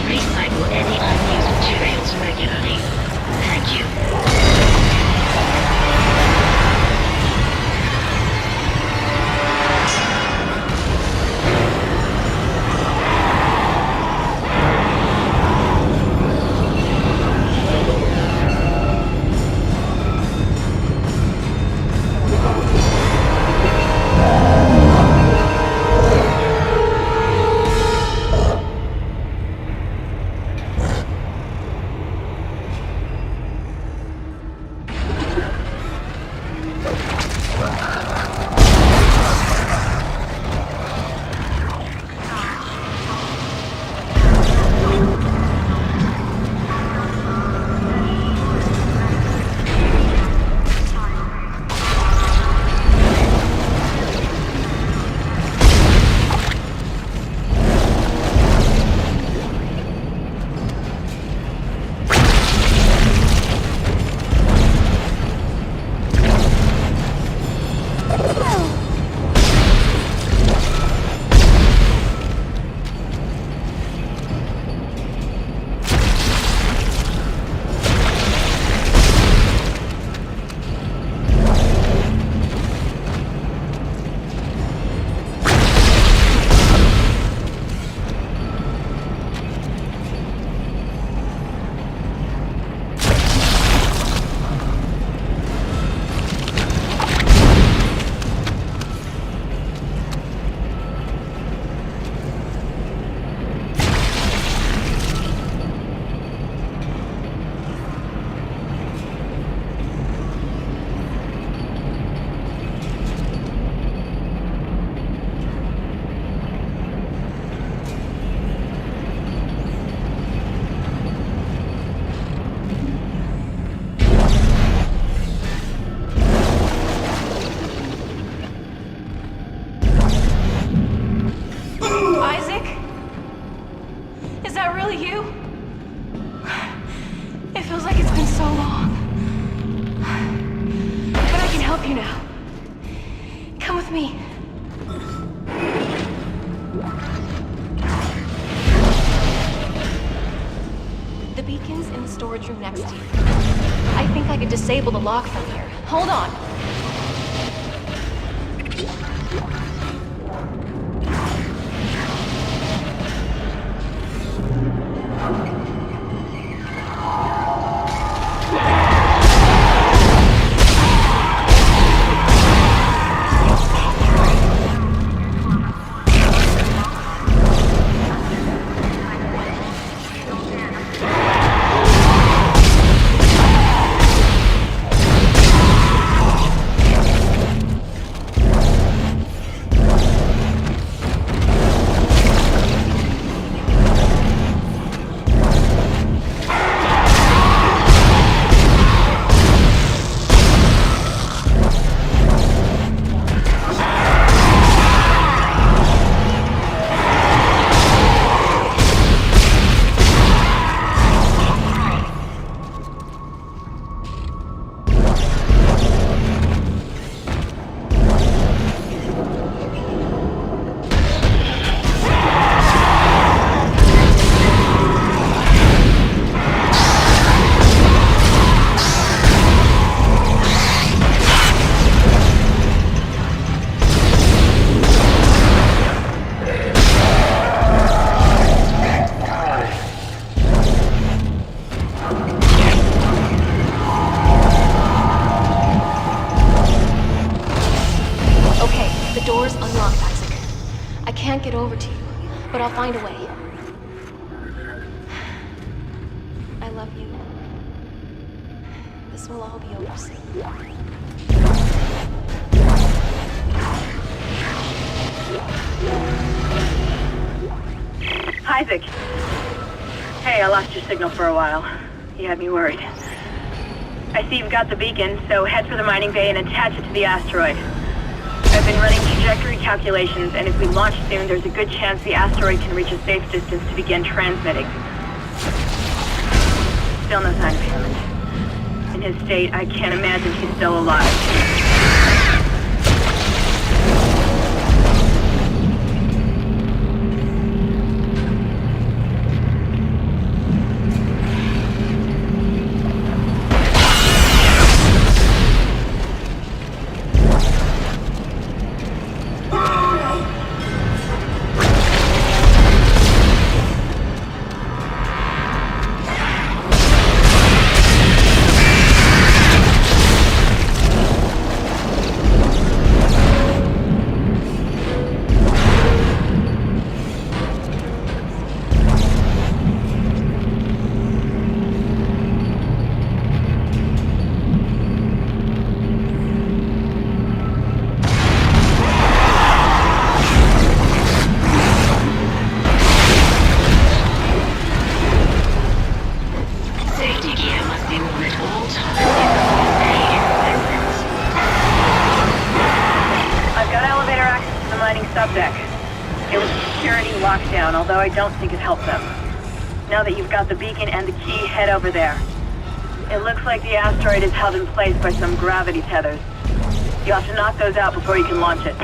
Recycle any unused materials regularly. Thank you. with me. The beacon's in the storage room next to you. I think I could disable the lock from here. Hold on. Find a way. I love you. This will all be over soon. Isaac. Hey, I lost your signal for a while. You had me worried. I see you've got the beacon, so head for the mining bay and attach it to the asteroid. I've been running trajectory calculations, and if we launch soon, there's a good chance the asteroid can reach a safe distance to begin transmitting. Still no sign of Hammond. In his state, I can't imagine he's still alive. Although I don't think it helped them. Now that you've got the beacon and the key, head over there. It looks like the asteroid is held in place by some gravity tethers. You have to knock those out before you can launch it.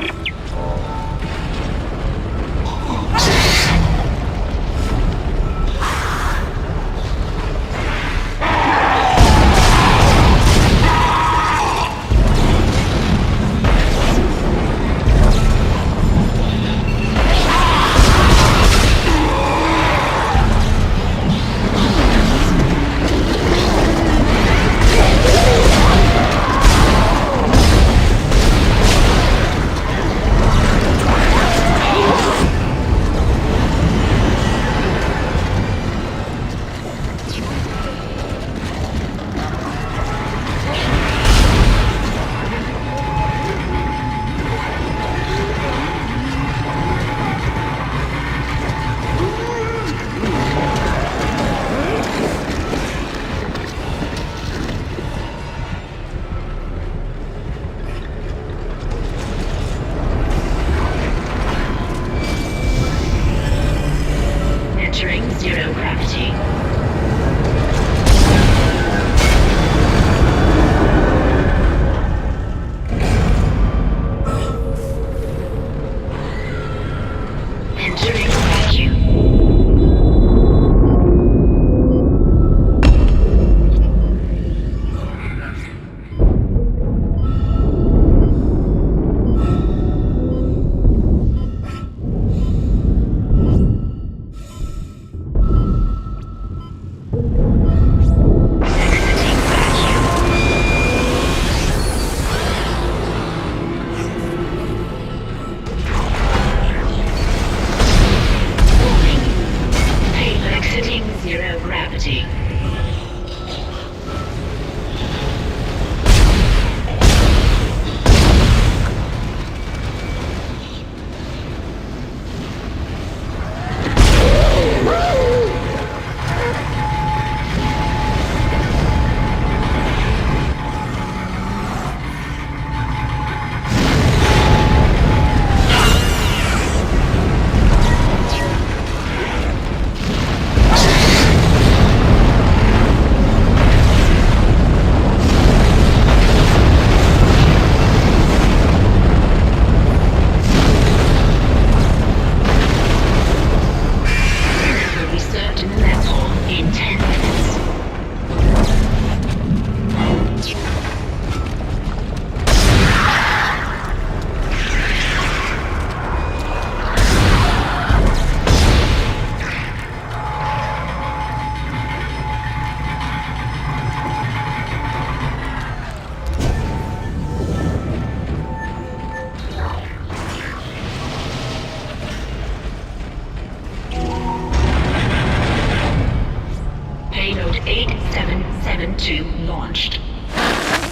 launched.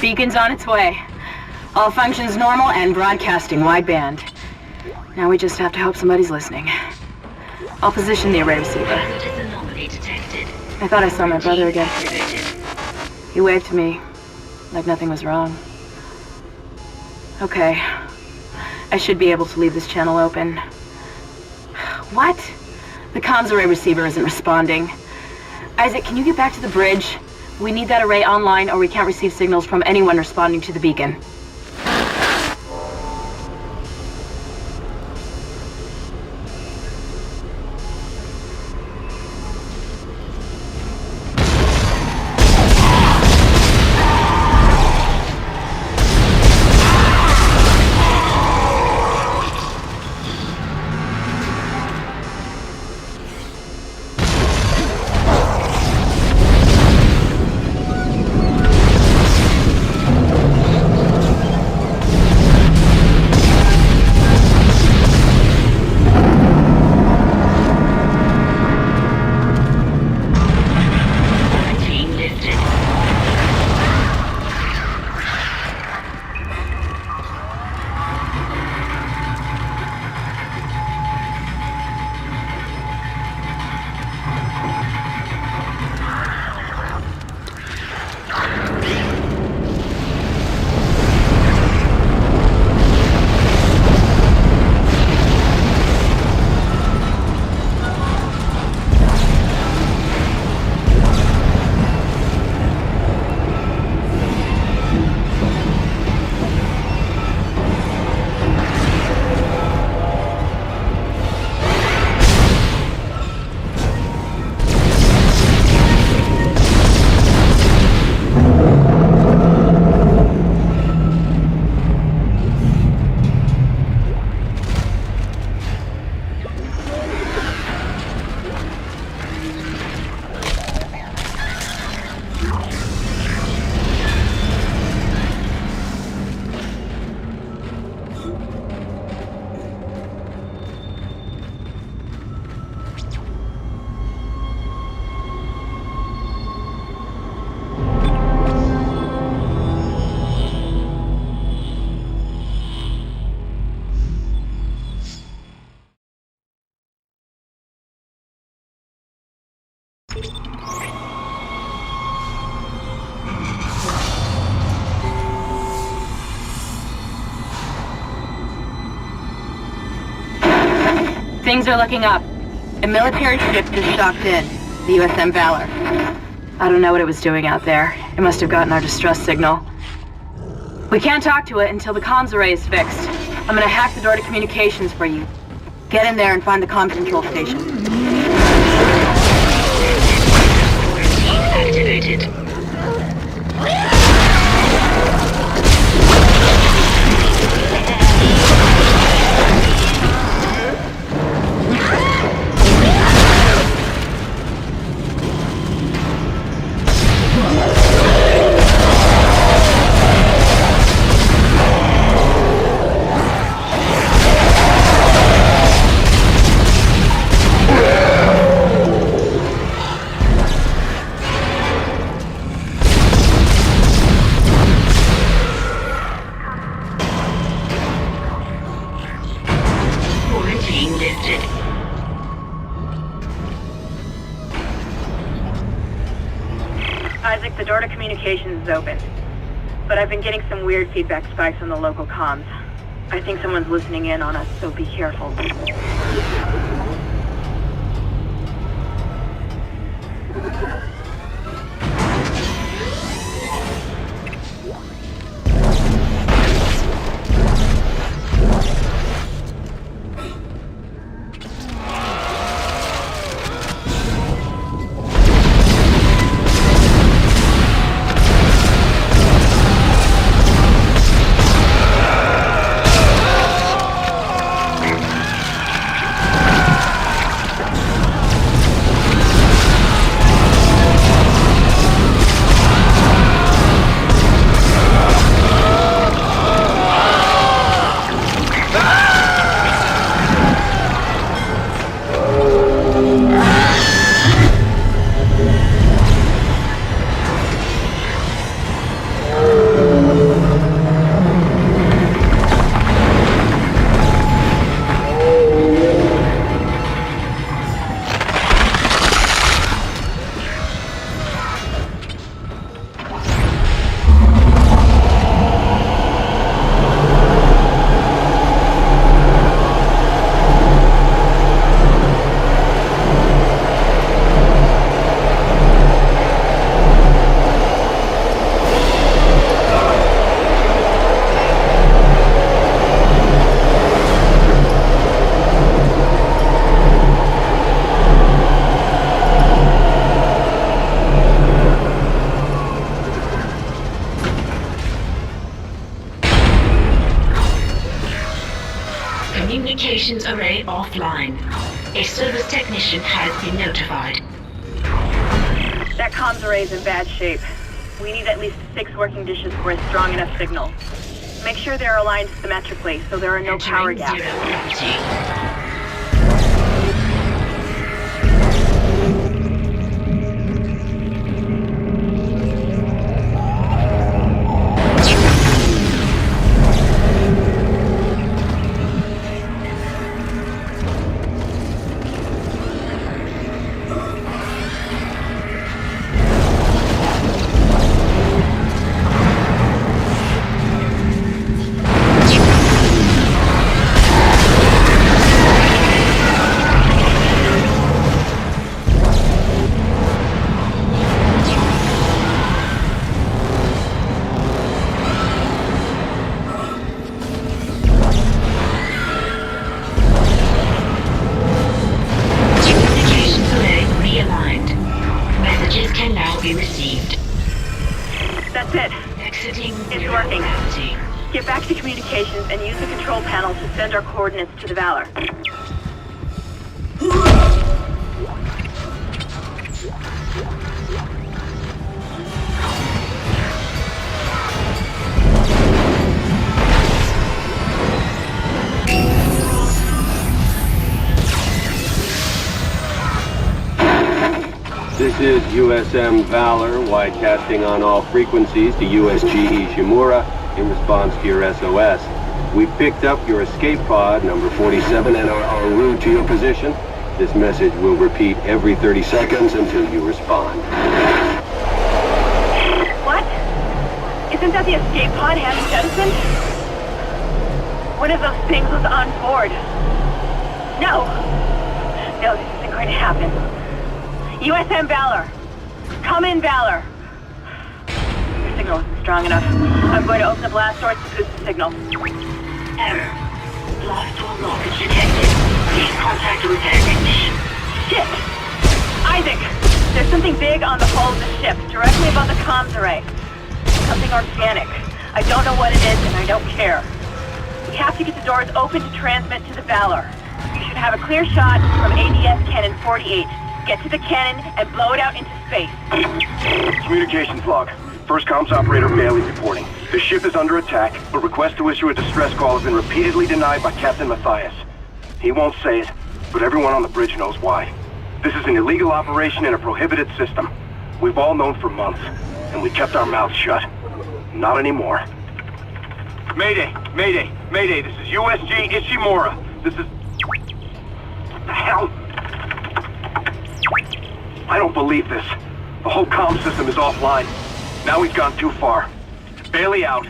Beacon's on its way. All functions normal and broadcasting wideband. Now we just have to hope somebody's listening. I'll position the array receiver. Hazardous anomaly detected. I thought I saw my brother again. He waved to me, like nothing was wrong. Okay. I should be able to leave this channel open. What? The comms array receiver isn't responding. Isaac, can you get back to the bridge? We need that array online or we can't receive signals from anyone responding to the beacon. Things are looking up. A military ship just docked in, the USM Valor. I don't know what it was doing out there. It must have gotten our distress signal. We can't talk to it until the comms array is fixed. I'm gonna hack the door to communications for you. Get in there and find the comms control station. Activated. Isaac, the door to communications is open. But I've been getting some weird feedback spikes on the local comms. I think someone's listening in on us, so be careful. Communications array offline. A service technician has been notified. That comms array is in bad shape. We need at least 6 working dishes for a strong enough signal. Make sure they're aligned symmetrically so there are no power gaps. Zero gravity. Send our coordinates to the Valor. This is USM Valor, widecasting on all frequencies to USG Ishimura in response to your SOS. We picked up your escape pod, number 47, and are en route to your position. This message will repeat every 30 seconds until you respond. What? Isn't that the escape pod Hammond jettisoned? One of those things was on board. No! No, this isn't going to happen. USM Valor! Come in, Valor! Your signal isn't strong enough. I'm going to open the blast doors to boost the signal. Error. Blast door blockage detected. Please contact a repair technician. Shit! Isaac! There's something big on the hull of the ship, directly above the comms array. Something organic. I don't know what it is, and I don't care. We have to get the doors open to transmit to the Valor. You should have a clear shot from ADS Cannon 48. Get to the cannon and blow it out into space. Communications log. First comms operator Bailey reporting. The ship is under attack, but request to issue a distress call has been repeatedly denied by Captain Matthias. He won't say it, but everyone on the bridge knows why. This is an illegal operation in a prohibited system. We've all known for months, and we kept our mouths shut. Not anymore. Mayday! Mayday! Mayday! This is USG Ishimura. This is... What the hell? I don't believe this. The whole comm system is offline. Now he's gone too far. Bailey out.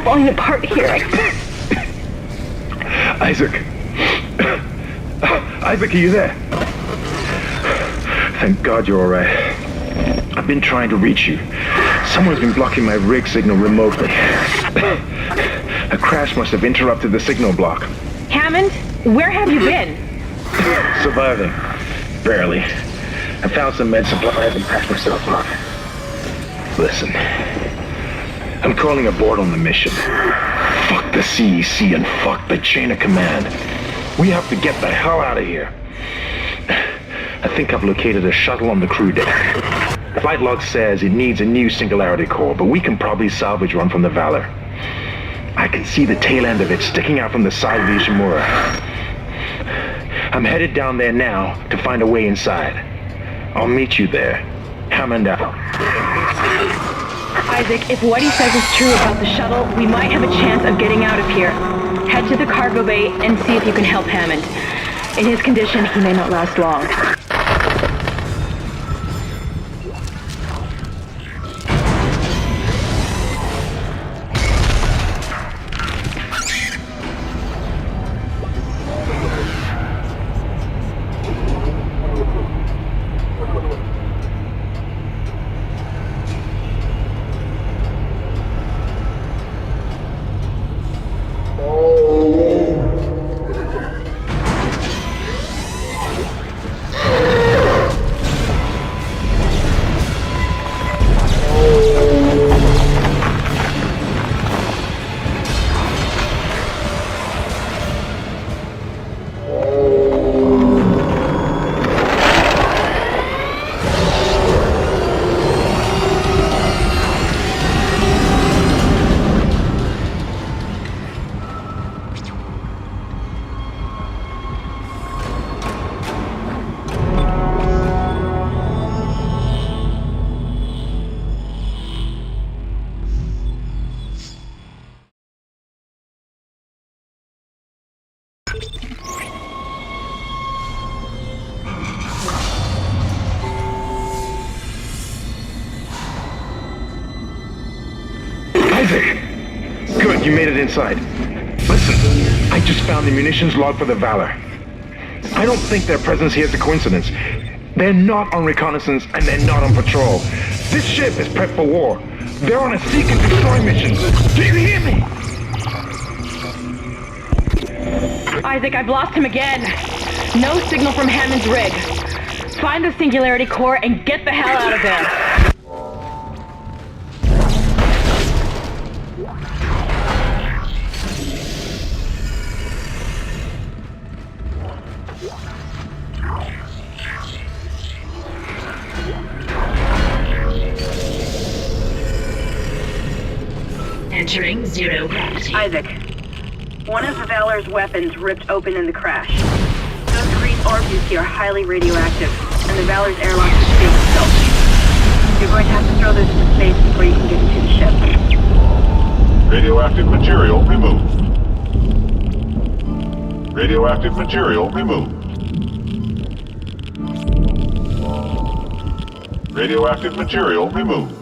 falling apart here. Isaac. Isaac, are you there? Thank God you're all right. I've been trying to reach you. Someone's been blocking my rig signal remotely. A crash must have interrupted the signal block. Hammond, where have you been? Surviving. Barely. I found some med supplies and patched myself up. Listen. I'm calling aboard on the mission. Fuck the CEC and fuck the chain of command. We have to get the hell out of here. I think I've located a shuttle on the crew deck. Flight log says it needs a new singularity core, but we can probably salvage one from the Valor. I can see the tail end of it sticking out from the side of the Ishimura. I'm headed down there now to find a way inside. I'll meet you there. Hammond out. Isaac, if what he says is true about the shuttle, we might have a chance of getting out of here. Head to the cargo bay and see if you can help Hammond. In his condition, he may not last long. Good, you made it inside. Listen, I just found the munitions log for the Valor. I don't think their presence here is a coincidence. They're not on reconnaissance and they're not on patrol. This ship is prepped for war. They're on a seek and destroy mission. Do you hear me? Isaac, I've lost him again. No signal from Hammond's rig. Find the singularity core and get the hell out of there. Entering zero gravity. Isaac, one of the Valor's weapons ripped open in the crash. Those green orbs you see are highly radioactive, and the Valor's airlock is safe itself. You're going to have to throw those into space before you can get into the ship. Radioactive material removed. Radioactive material removed. Radioactive material removed.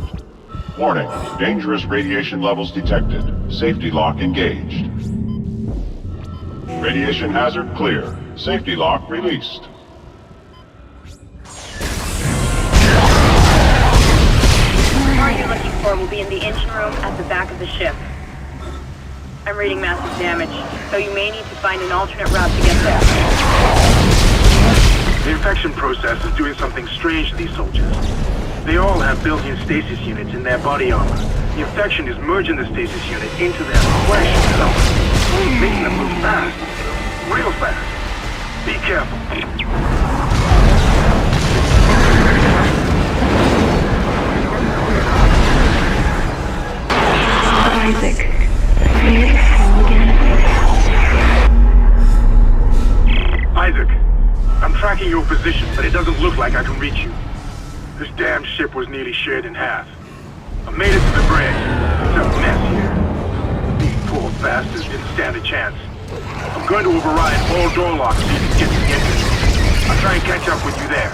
Warning, dangerous radiation levels detected. Safety lock engaged. Radiation hazard clear. Safety lock released. The car you're looking for will be in the engine room at the back of the ship. I'm reading massive damage, so you may need to find an alternate route to get there. The infection process is doing something strange to these soldiers. They all have built-in stasis units in their body armor. The infection is merging the stasis unit into their flesh itself, making them move fast. Real fast. Be careful. Isaac, can you call again? Isaac, I'm tracking your position, but it doesn't look like I can reach you. This damn ship was nearly shared in half. I made it to the bridge. It's a mess here. These poor bastards didn't stand a chance. I'm going to override all door locks so you can get to the engine. I'll try and catch up with you there.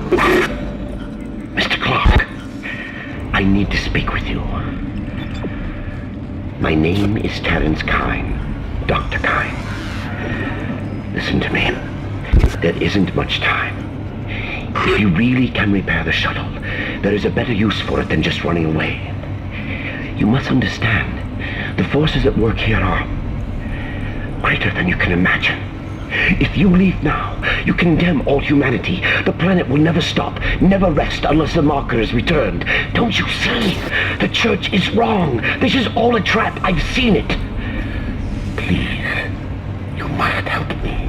Mr. Clark, I need to speak with you. My name is Terrence Kine, Dr. Kine. Listen to me. There isn't much time. If you really can repair the shuttle, there is a better use for it than just running away. You must understand, the forces at work here are greater than you can imagine. If you leave now, you condemn all humanity. The planet will never stop, never rest unless the marker is returned. Don't you see? The church is wrong. This is all a trap. I've seen it. Please, you must help me.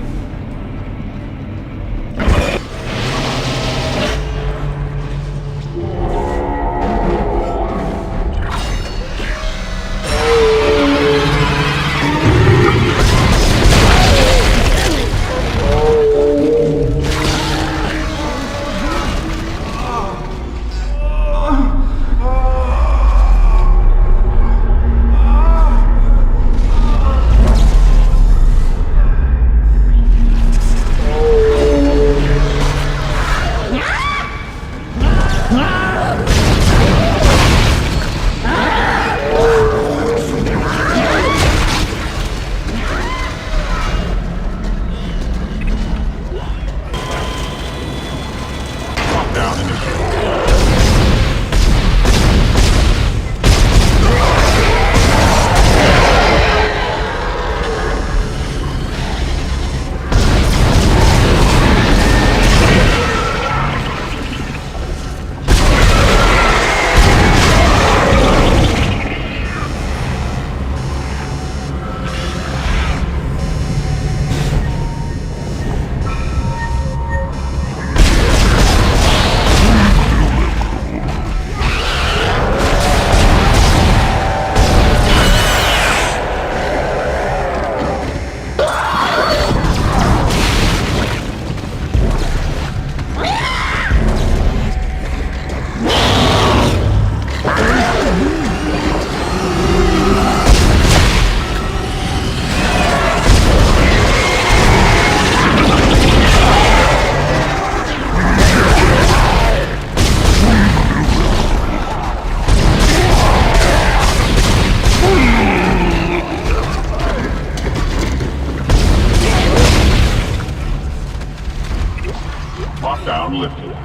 Lockdown lifted.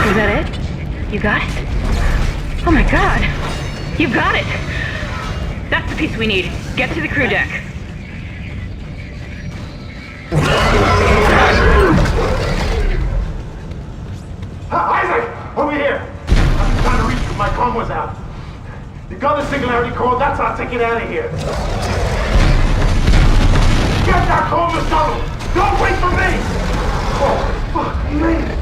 Is that it? You got it? Oh my god! You've got it! That's the piece we need. Get to the crew deck. Isaac! Over here! I'm trying to reach you. My comm was out. You got the singularity code. That's our ticket out of here. Get that code, Mr. Don't wait for me! Oh, fuck me!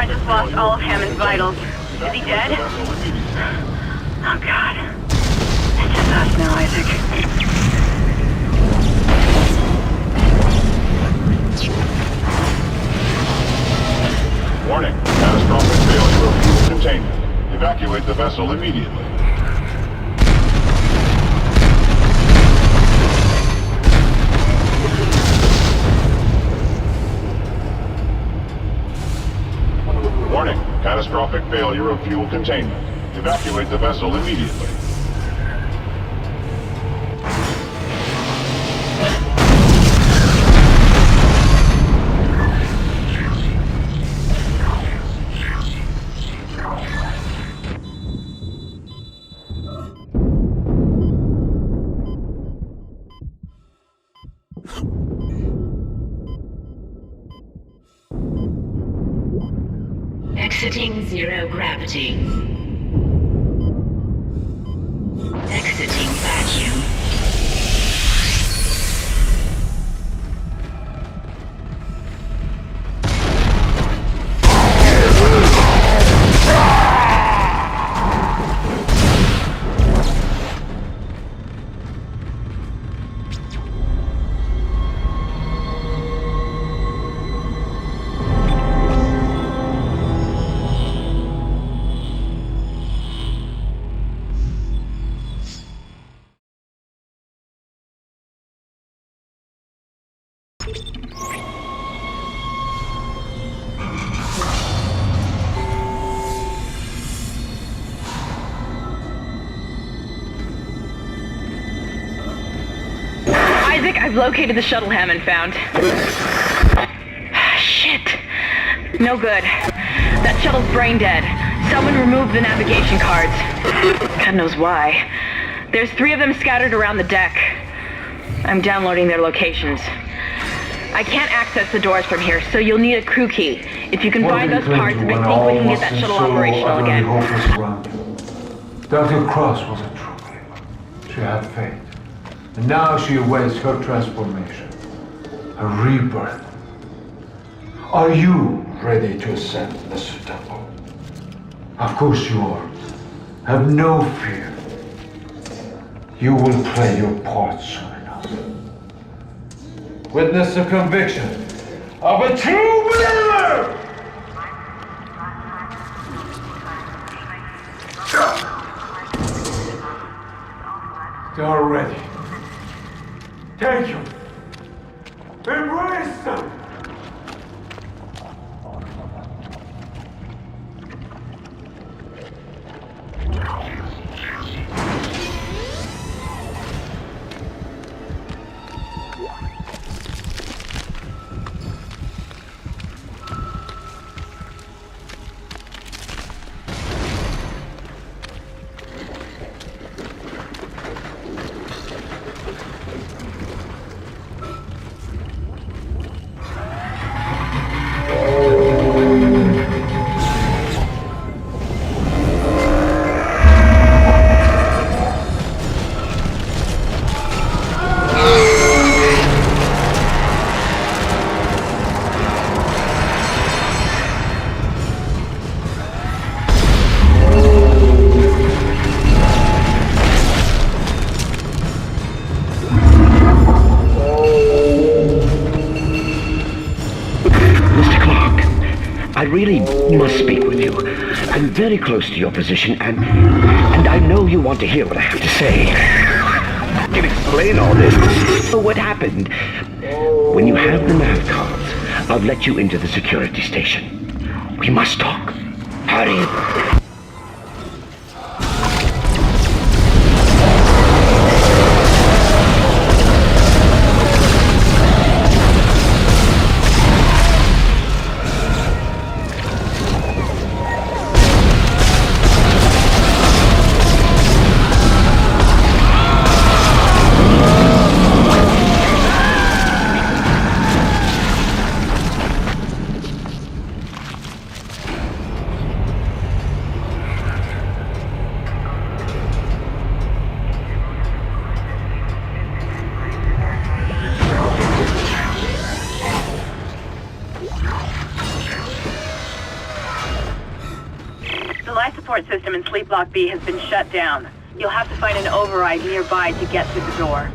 I just lost all of Hammond's vitals. Is he dead? Oh, God. It's just us now, Isaac. Warning, catastrophic failure of fuel containment. Evacuate the vessel immediately. Warning, catastrophic failure of fuel containment. Evacuate the vessel immediately. Exiting zero gravity. Exiting vacuum. Isaac, I've located the shuttle Hammond found. Shit. No good. That shuttle's brain dead. Someone removed the navigation cards. God knows why. There's 3 of them scattered around the deck. I'm downloading their locations. I can't access the doors from here, so you'll need a crew key. If you can find those parts, I think we can get that shuttle operational again. Dr. Cross was a true believer. She had faith. And now she awaits her transformation. A rebirth. Are you ready to ascend, Mr. Temple? Of course you are. Have no fear. You will play your part soon enough. Witness the conviction of a true believer! They're ready. Take them. Embrace them. I really must speak with you. I'm very close to your position, and I know you want to hear what I have to say. I can explain all this. So what happened? When you have the nav cards, I'll let you into the security station. We must talk. Hurry. transport system in Sleep Block B has been shut down. You'll have to find an override nearby to get through the door.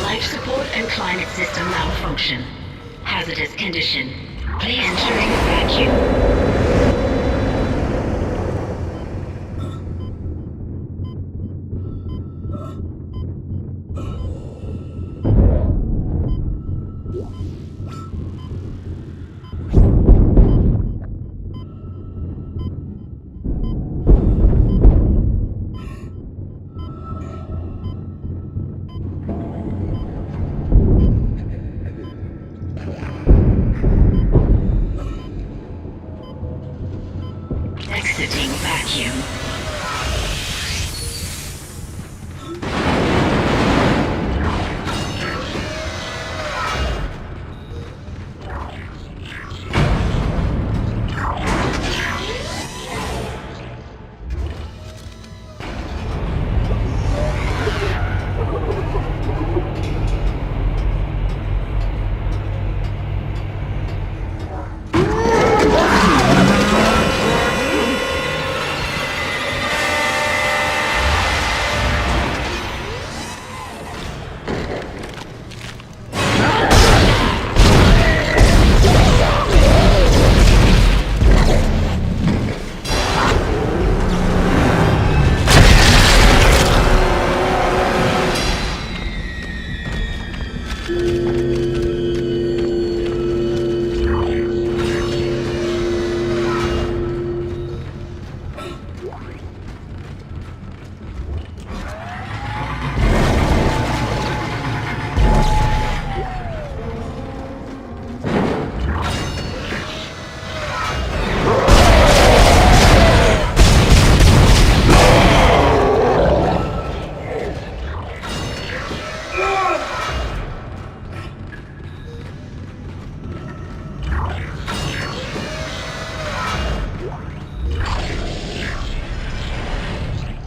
Life support and climate system malfunction. Hazardous condition. Re-entering vacuum. Exiting vacuum.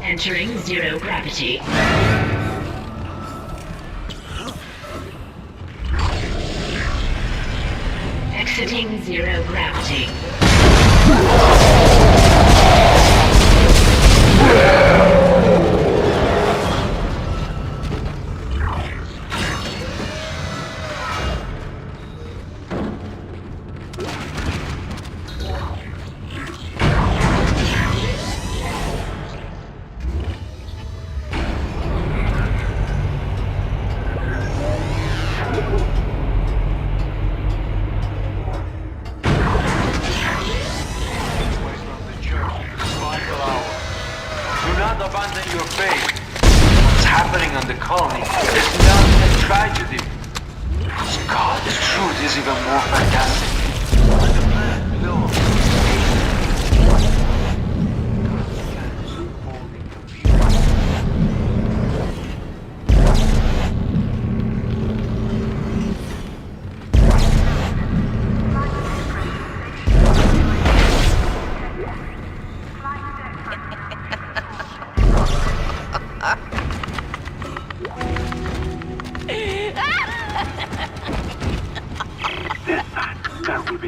Entering zero gravity. Exiting zero gravity. Abandon your faith. What's happening on the colony is not a tragedy. God, the truth is even more fantastic. Let the plan build.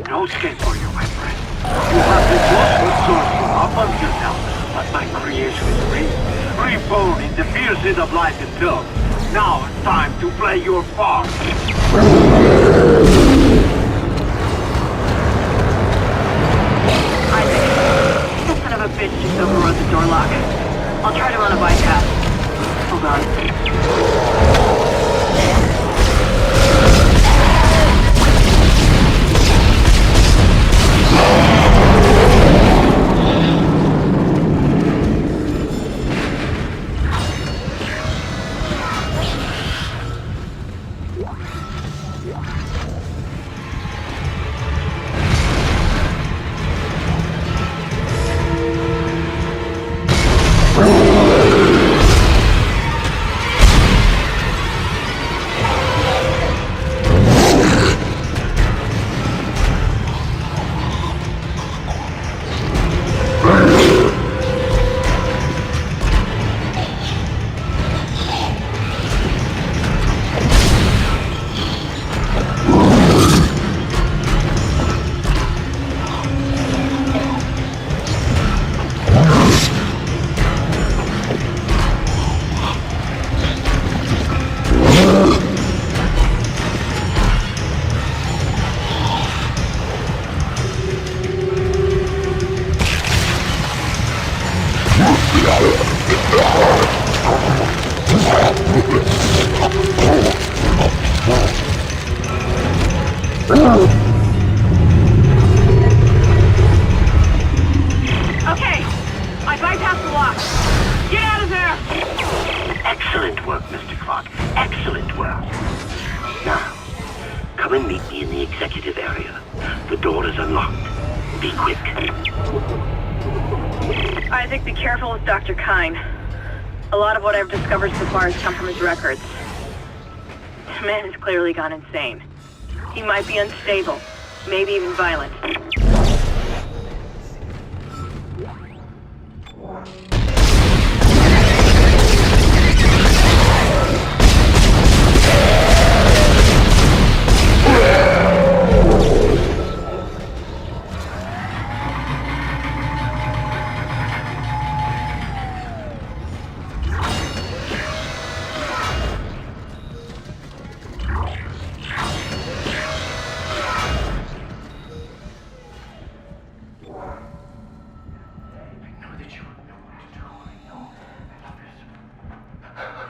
No escape for you, my friend. You have been lost source up until now, but my creation is reborn in the fierceness of life itself. Now it's time to play your part. Isaac, that son of a bitch just overrode the door lock. I'll try to run a bypass. Hold on. Yeah. Okay, I bypassed the lock. Get out of there! Excellent work, Mr. Clark. Excellent work. Now, come and meet me in the executive area. The door is unlocked. Be quick. Isaac, be careful with Dr. Kine. A lot of what I've discovered so far has come from his records. The man has clearly gone insane. He might be unstable, maybe even violent.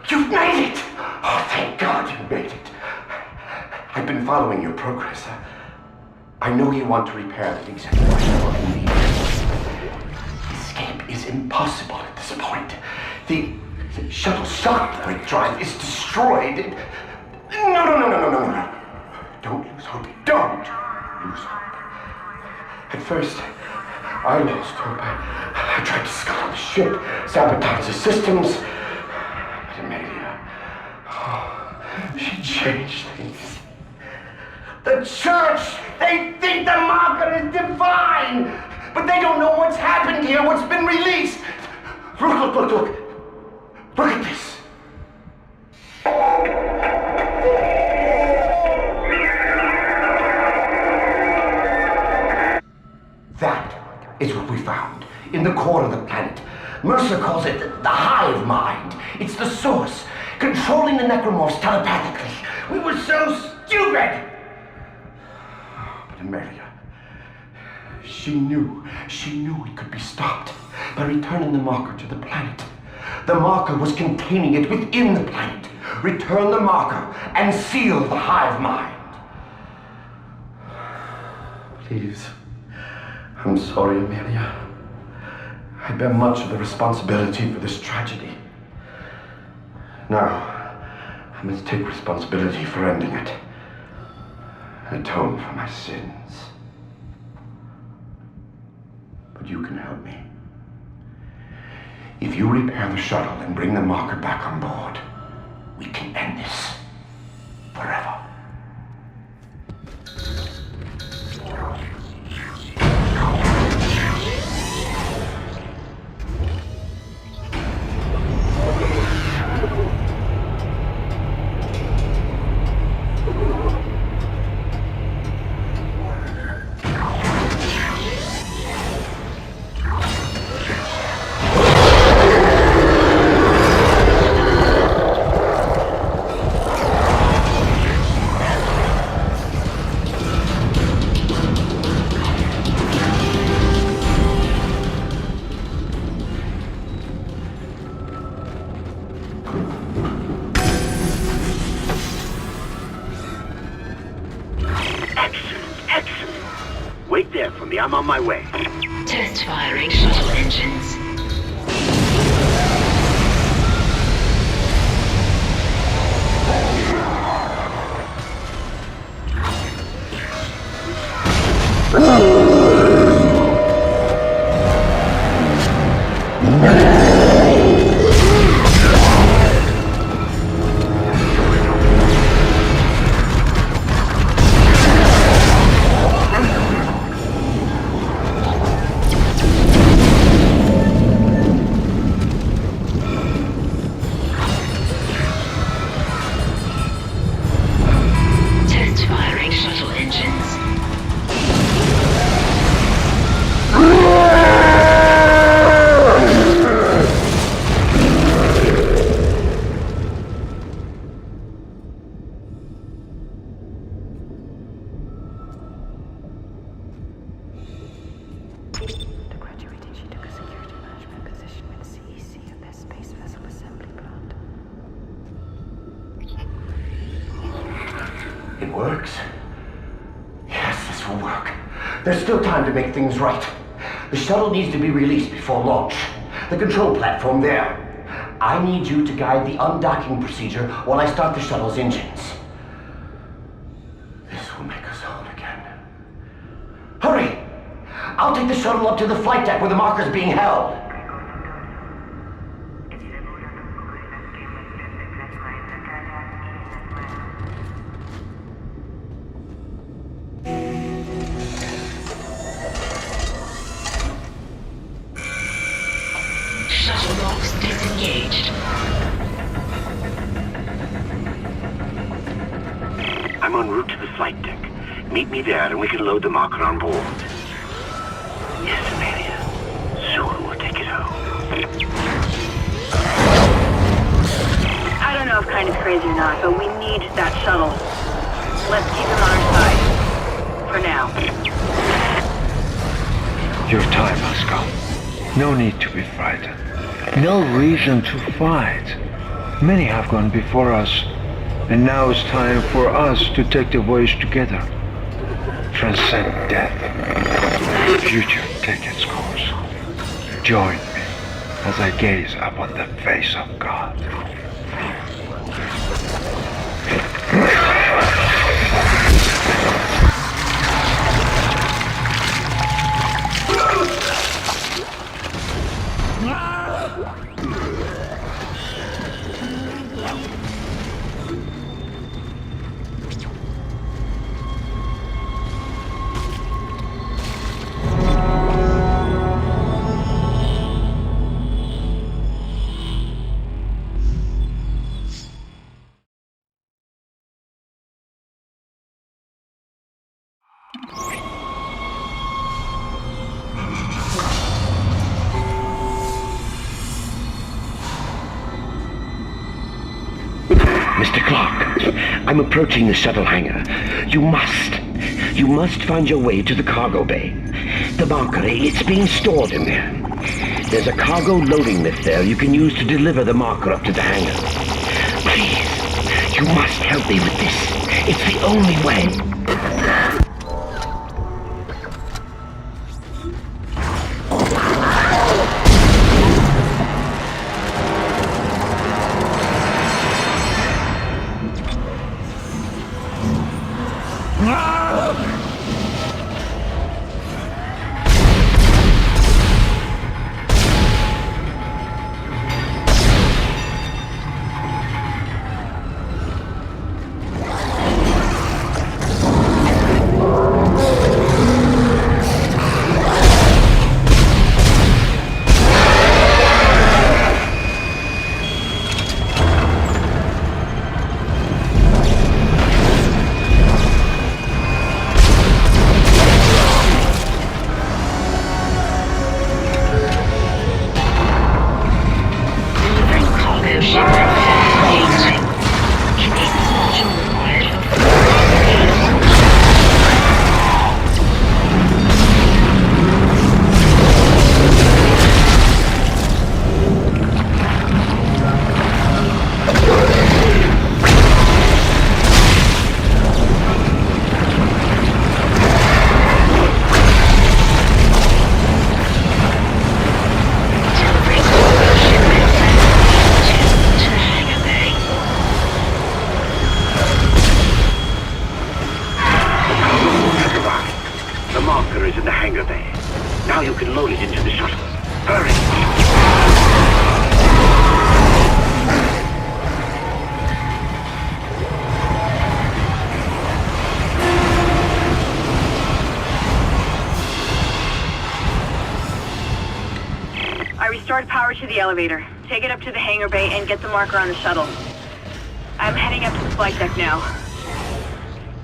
You've made it! Oh, thank God you made it. I've been following your progress. I know you want to repair the executive shuttle immediately. Escape is impossible at this point. The shuttle shock point drive is destroyed. No. Don't lose hope. Don't lose hope. At first, I lost hope. I tried to scuttle the ship, sabotage the systems. But Amelia, she changed things. The church, they think the marker is divine, but they don't know what's happened here, what's been released. Look. Look at this. That is what we found in the core of the planet. Mercer calls it the hive mind. It's the source, controlling the necromorphs telepathically. We were so stupid! But Amelia, she knew it could be stopped by returning the marker to the planet. The marker was containing it within the planet. Return the marker and seal the hive mind. Please. I'm sorry, Amelia. I bear much of the responsibility for this tragedy. Now, I must take responsibility for ending it. Atone for my sins. But you can help me. If you repair the shuttle and bring the marker back on board, we can end this forever. I'm on my way. Test firing shuttle engines. works. Yes, this will work. There's still time to make things right. The shuttle needs to be released before launch. The control platform there. I need you to guide the undocking procedure while I start the shuttle's engines. This will make us whole again. Hurry! I'll take the shuttle up to the flight deck where the marker's being held. Shuttle locks disengaged. I'm en route to the flight deck. Meet me there and we can load the marker on board. Yes, Amelia. Soon we'll take it home. I don't know if Kind is crazy or not, but we need that shuttle. Let's keep him on our side. For now. Your time has come. No need to be frightened. No reason to fight. Many have gone before us, and now it's time for us to take the voyage together. Transcend death. The future take its course. Join me as I gaze upon the face of God. Mr. Clark, I'm approaching the shuttle hangar. You must find your way to the cargo bay. The marker, it's being stored in there. There's a cargo loading lift there you can use to deliver the marker up to the hangar. Please, you must help me with this. It's the only way. Restored power to the elevator. Take it up to the hangar bay and get the marker on the shuttle. I'm heading up to the flight deck now.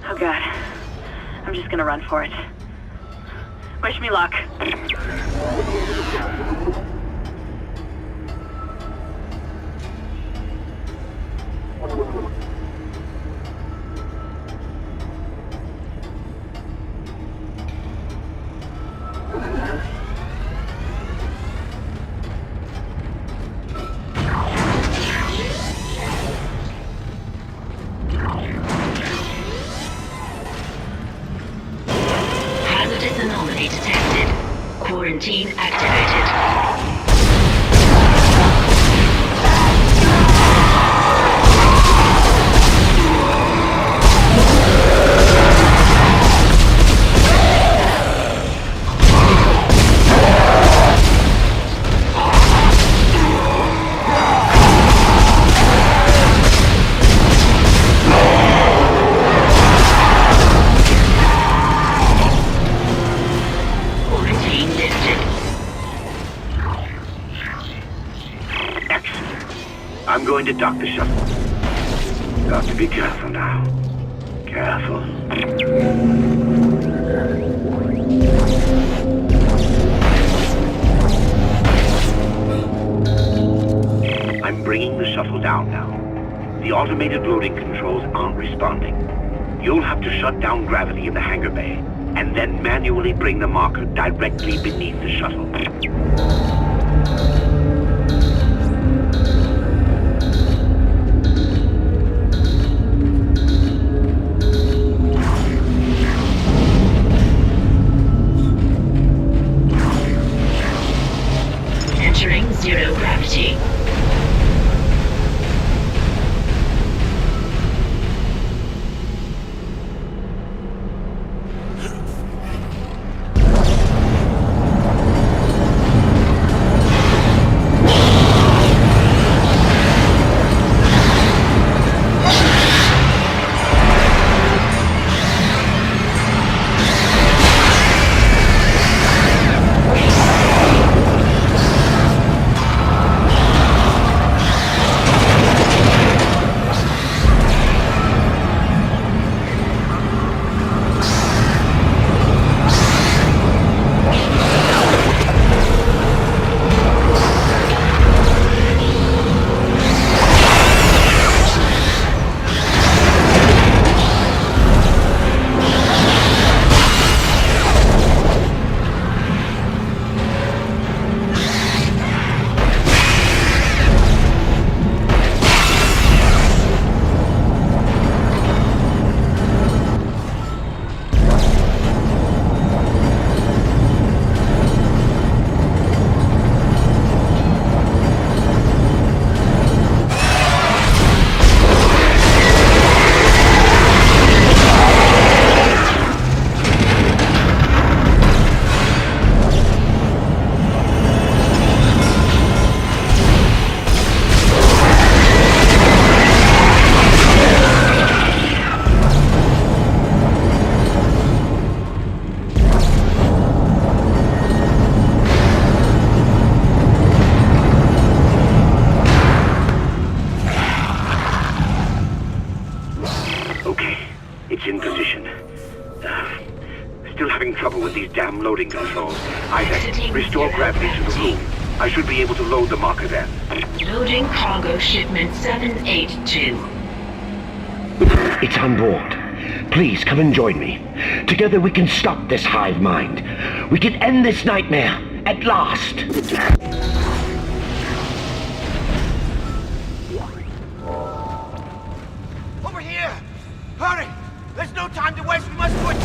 Oh god. I'm just gonna run for it. Wish me luck. anomaly detected. Quarantine activated. I'm going to dock the shuttle. Got to be careful now. Careful. I'm bringing the shuttle down now. The automated loading controls aren't responding. You'll have to shut down gravity in the hangar bay, and then manually bring the marker directly beneath the shuttle. Entering zero gravity. Loading controls. Isaac, restore gravity to the room. I should be able to load the marker then. Loading cargo shipment 782. It's on board. Please come and join me. Together we can stop this hive mind. We can end this nightmare at last. Over here! Hurry! There's no time to waste. We must do it.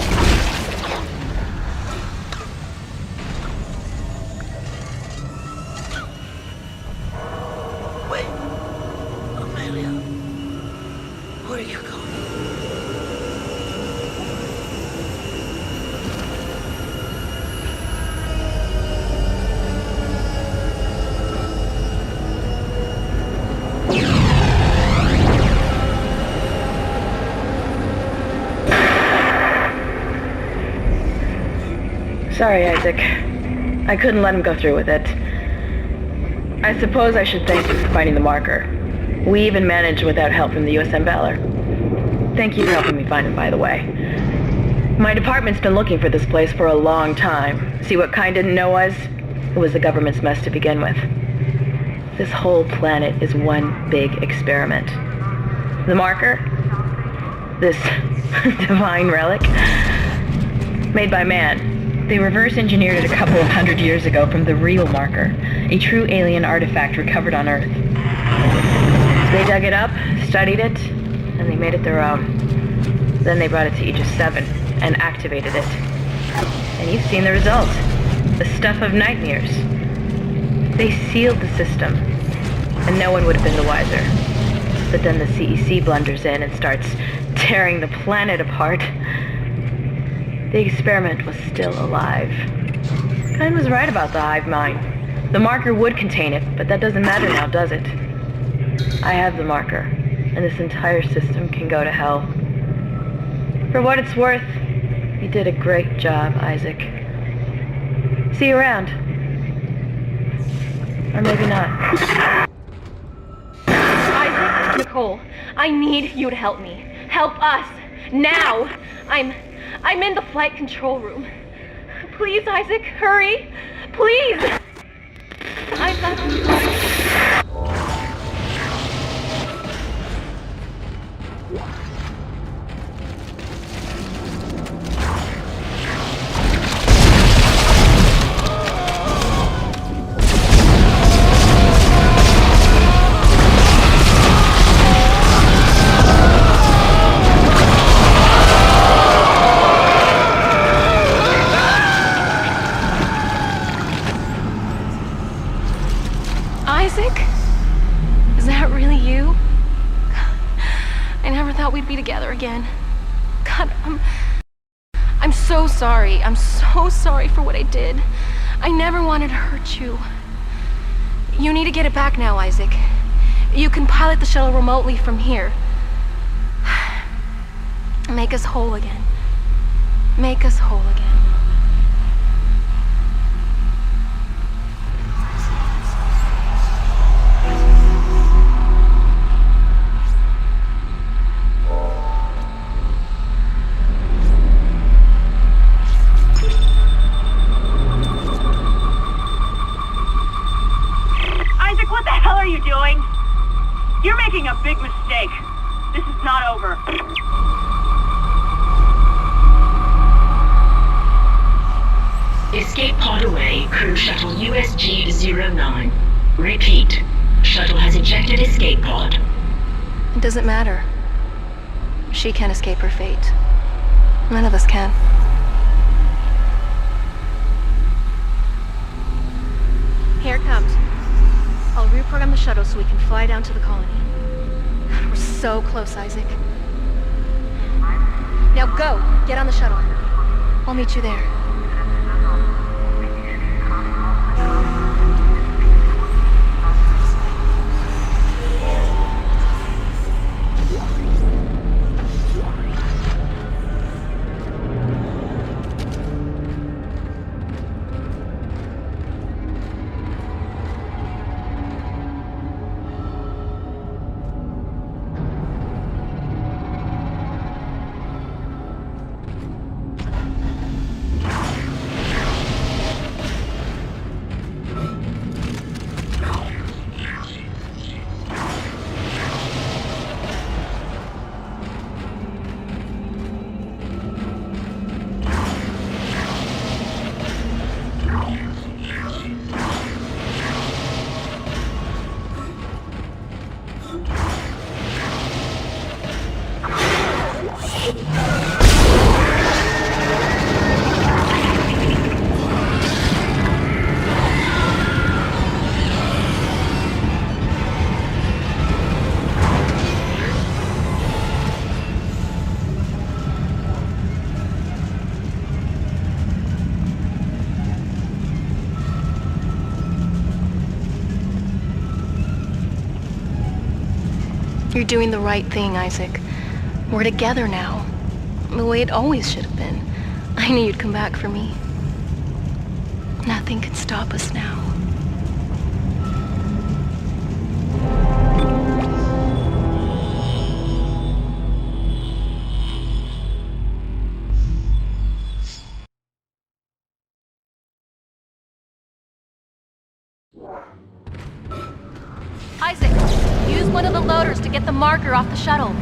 Where are you going? Sorry, Isaac. I couldn't let him go through with it. I suppose I should thank you for finding the marker. We even managed without help from the USM Valor. Thank you for helping me find him, by the way. My department's been looking for this place for a long time. See what Kine didn't know was? It was the government's mess to begin with. This whole planet is one big experiment. The marker? This divine relic? Made by man. They reverse engineered it a couple of 100 years ago from the real marker, a true alien artifact recovered on Earth. They dug it up, studied it, and they made it their own. Then they brought it to Aegis 7 and activated it. And you've seen the result. The stuff of nightmares. They sealed the system, and no one would have been the wiser. But then the CEC blunders in and starts tearing the planet apart. The experiment was still alive. Kine was right about the hive mind. The marker would contain it, but that doesn't matter now, does it? I have the marker, and this entire system can go to hell. For what it's worth, you did a great job, Isaac. See you around. Or maybe not. Isaac, Nicole, I need you to help me. Help us. Now. I'm in the flight control room. Please, Isaac, hurry. Please. Isaac? Is that really you? I never thought we'd be together again. God, I'm so sorry. I'm so sorry for what I did. I never wanted to hurt you. You need to get it back now, Isaac. You can pilot the shuttle remotely from here. Make us whole again. Make us whole again. What the hell are you doing? You're making a big mistake. This is not over. Escape pod away, crew shuttle USG-09. Repeat, shuttle has ejected escape pod. It doesn't matter. She can't escape her fate. None of us can. Here it comes. I'll reprogram the shuttle so we can fly down to the colony. We're so close, Isaac. Now go! Get on the shuttle. I'll meet you there. You're doing the right thing, Isaac. We're together now. The way it always should have been. I knew you'd come back for me. Nothing can stop us now. Isaac, use one of the loaders to get the marker off the shuttle.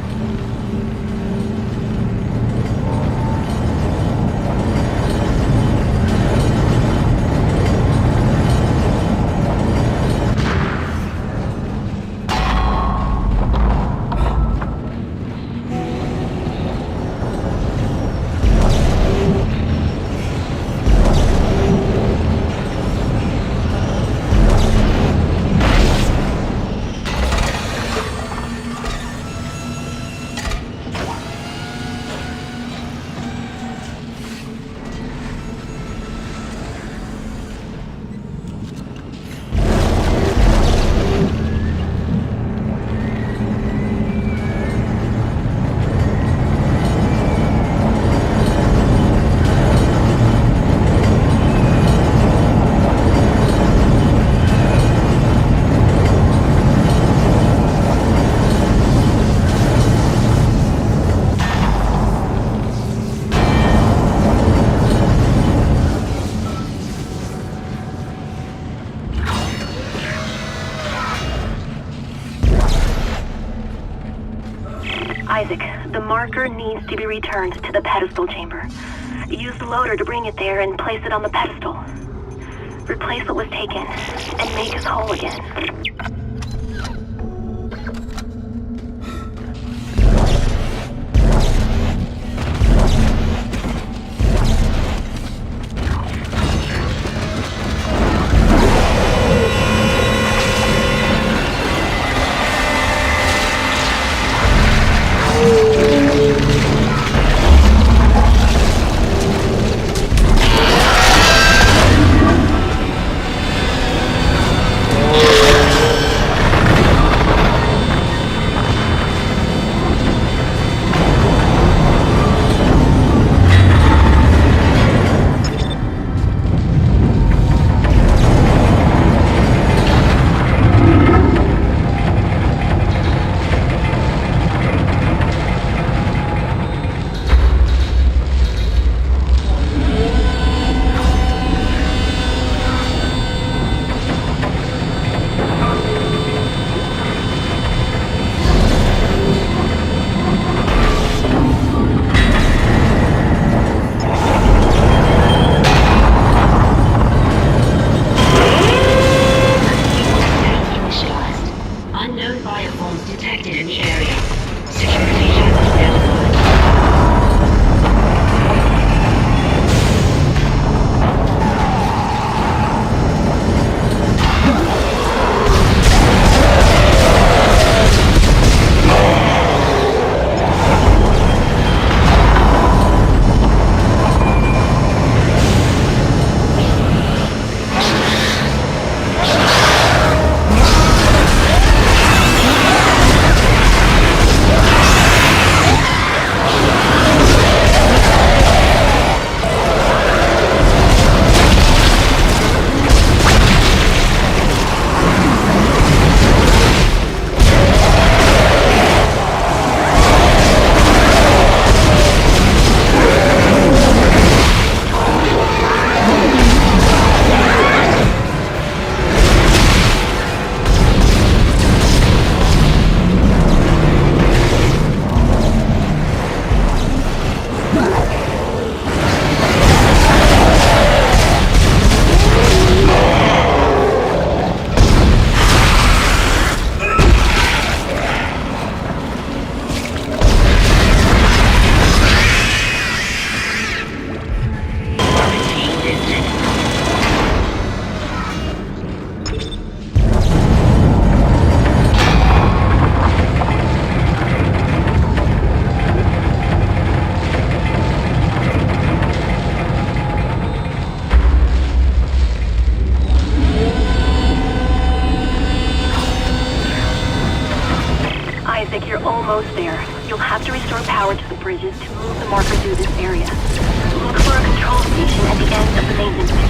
marker needs to be returned to the pedestal chamber. Use the loader to bring it there and place it on the pedestal. Replace what was taken, and make us whole again. Almost there. You'll have to restore power to the bridges to move the marker through this area. Look for a control station at the end of the maintenance bay.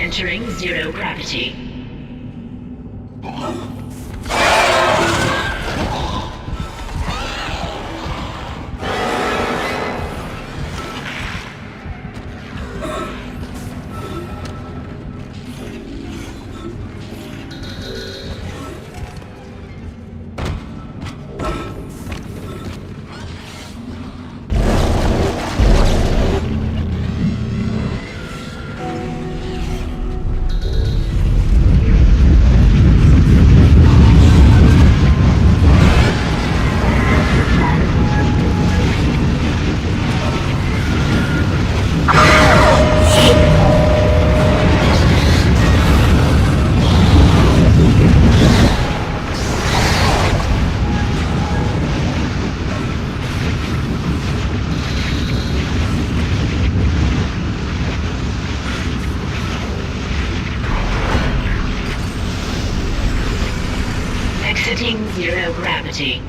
Entering zero gravity. Exiting zero gravity.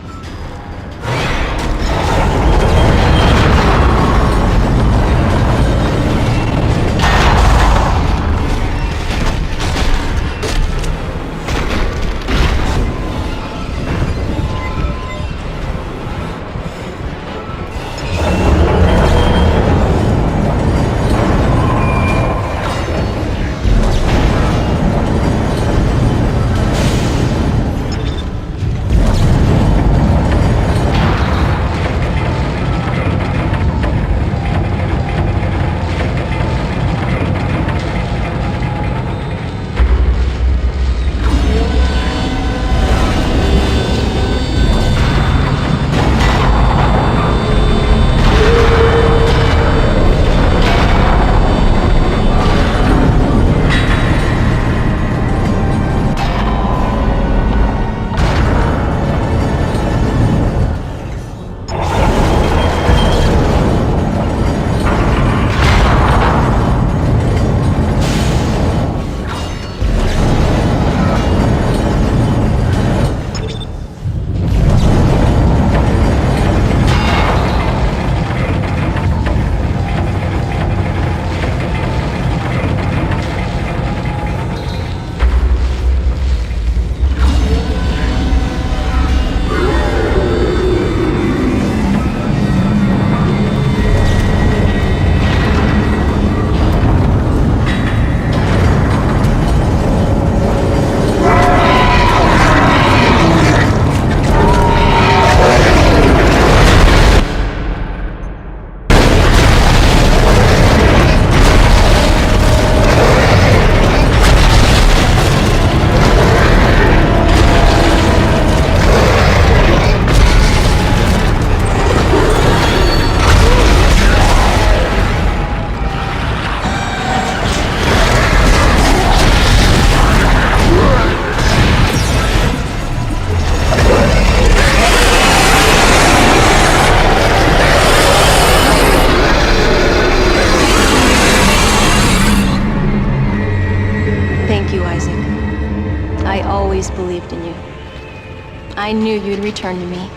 I knew you'd return to me.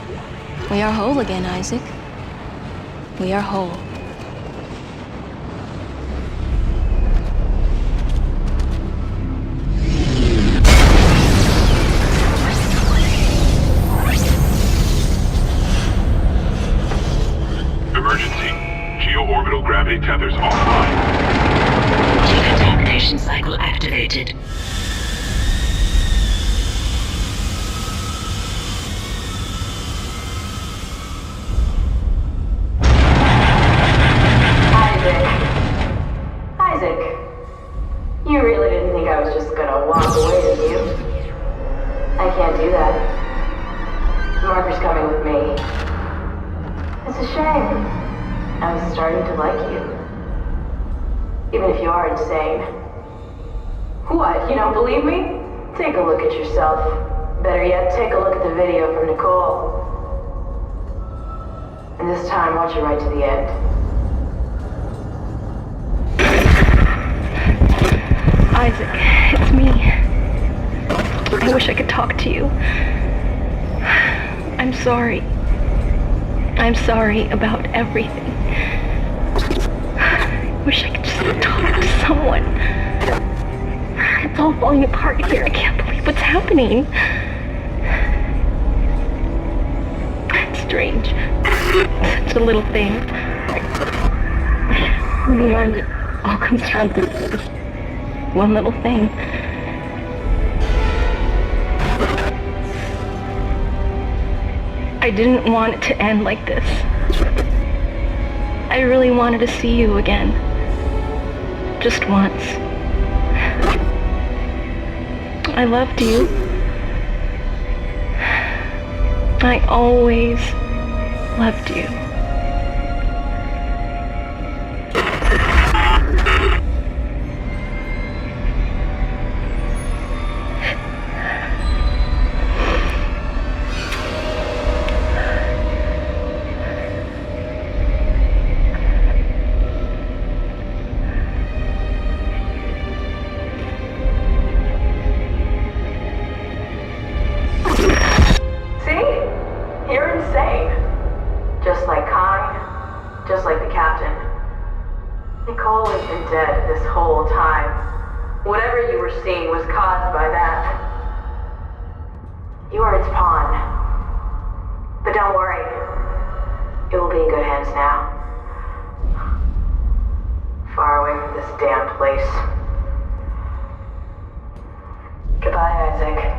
We are whole again, Isaac. We are whole. Emergency. Geo-orbital gravity tethers offline. Decontamination cycle activated. Isaac, you really didn't think I was just gonna walk away, did you? I can't do that. Marker's coming with me. It's a shame. I was starting to like you. Even if you are insane. What, you don't believe me? Take a look at yourself. Better yet, take a look at the video from Nicole. And this time, watch it right to the end. Isaac, it's me. I wish I could talk to you. I'm sorry. I'm sorry about everything. I wish I could just talk to someone. It's all falling apart here. I can't believe what's happening. It's strange. Such a little thing. In the end, it all comes down to this one little thing. I didn't want it to end like this. I really wanted to see you again. Just once. I loved you. I always loved you. Nicole has been dead this whole time. Whatever you were seeing was caused by that. You are its pawn. But don't worry. It will be in good hands now. Far away from this damn place. Goodbye, Isaac.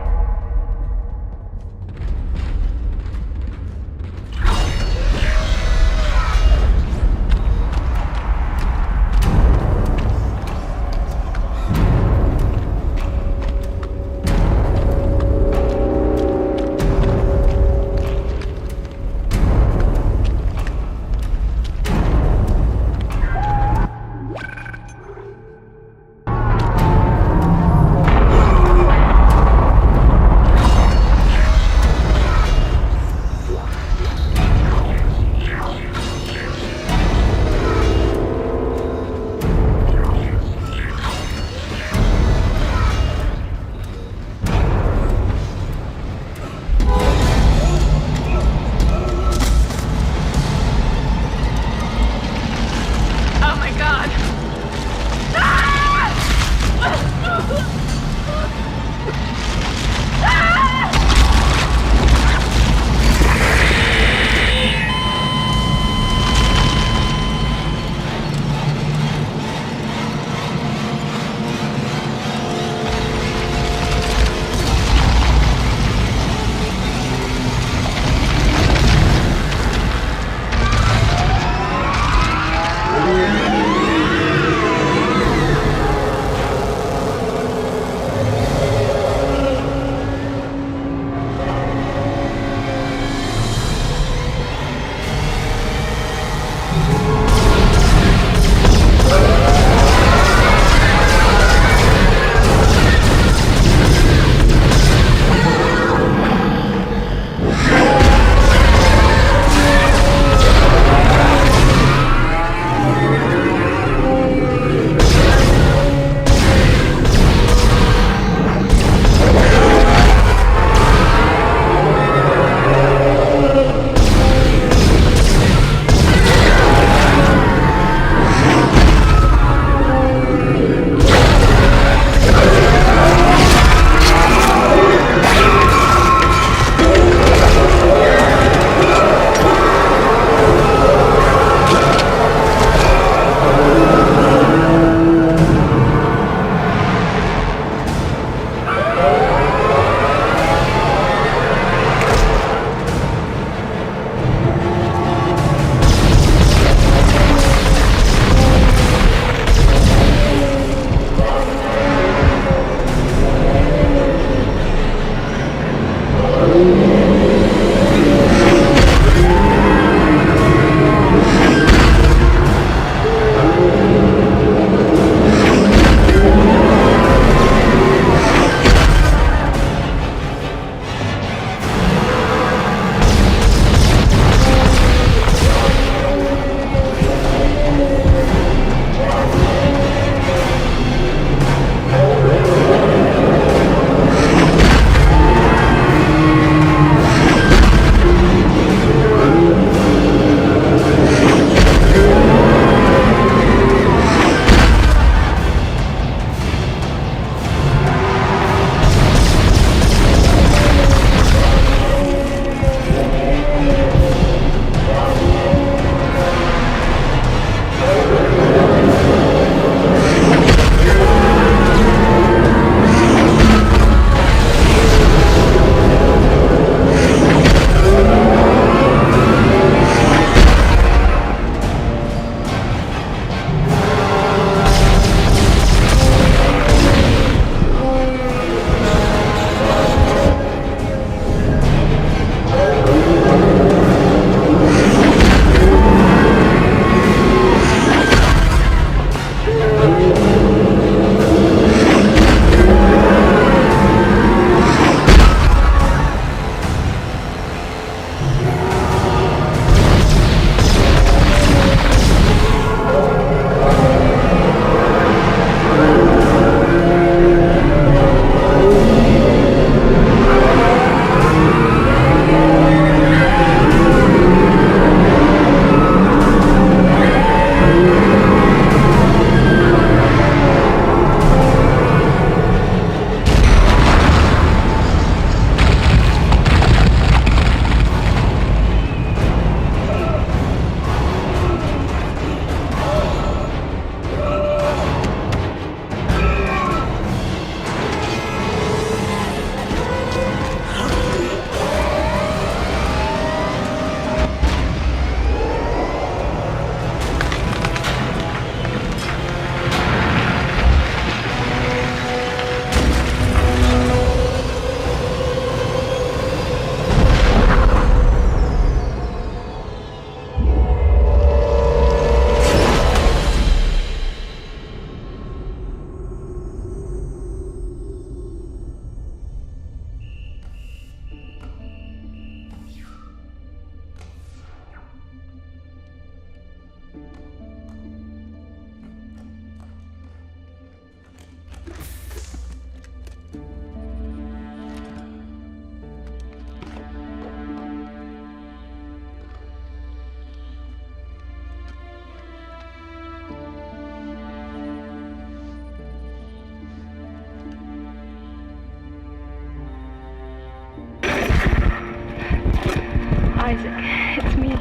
Isaac, it's me.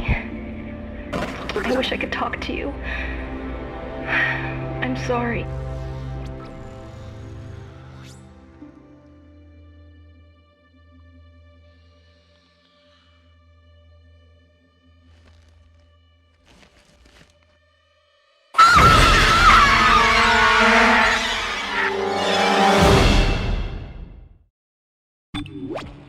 I wish I could talk to you. I'm sorry. What?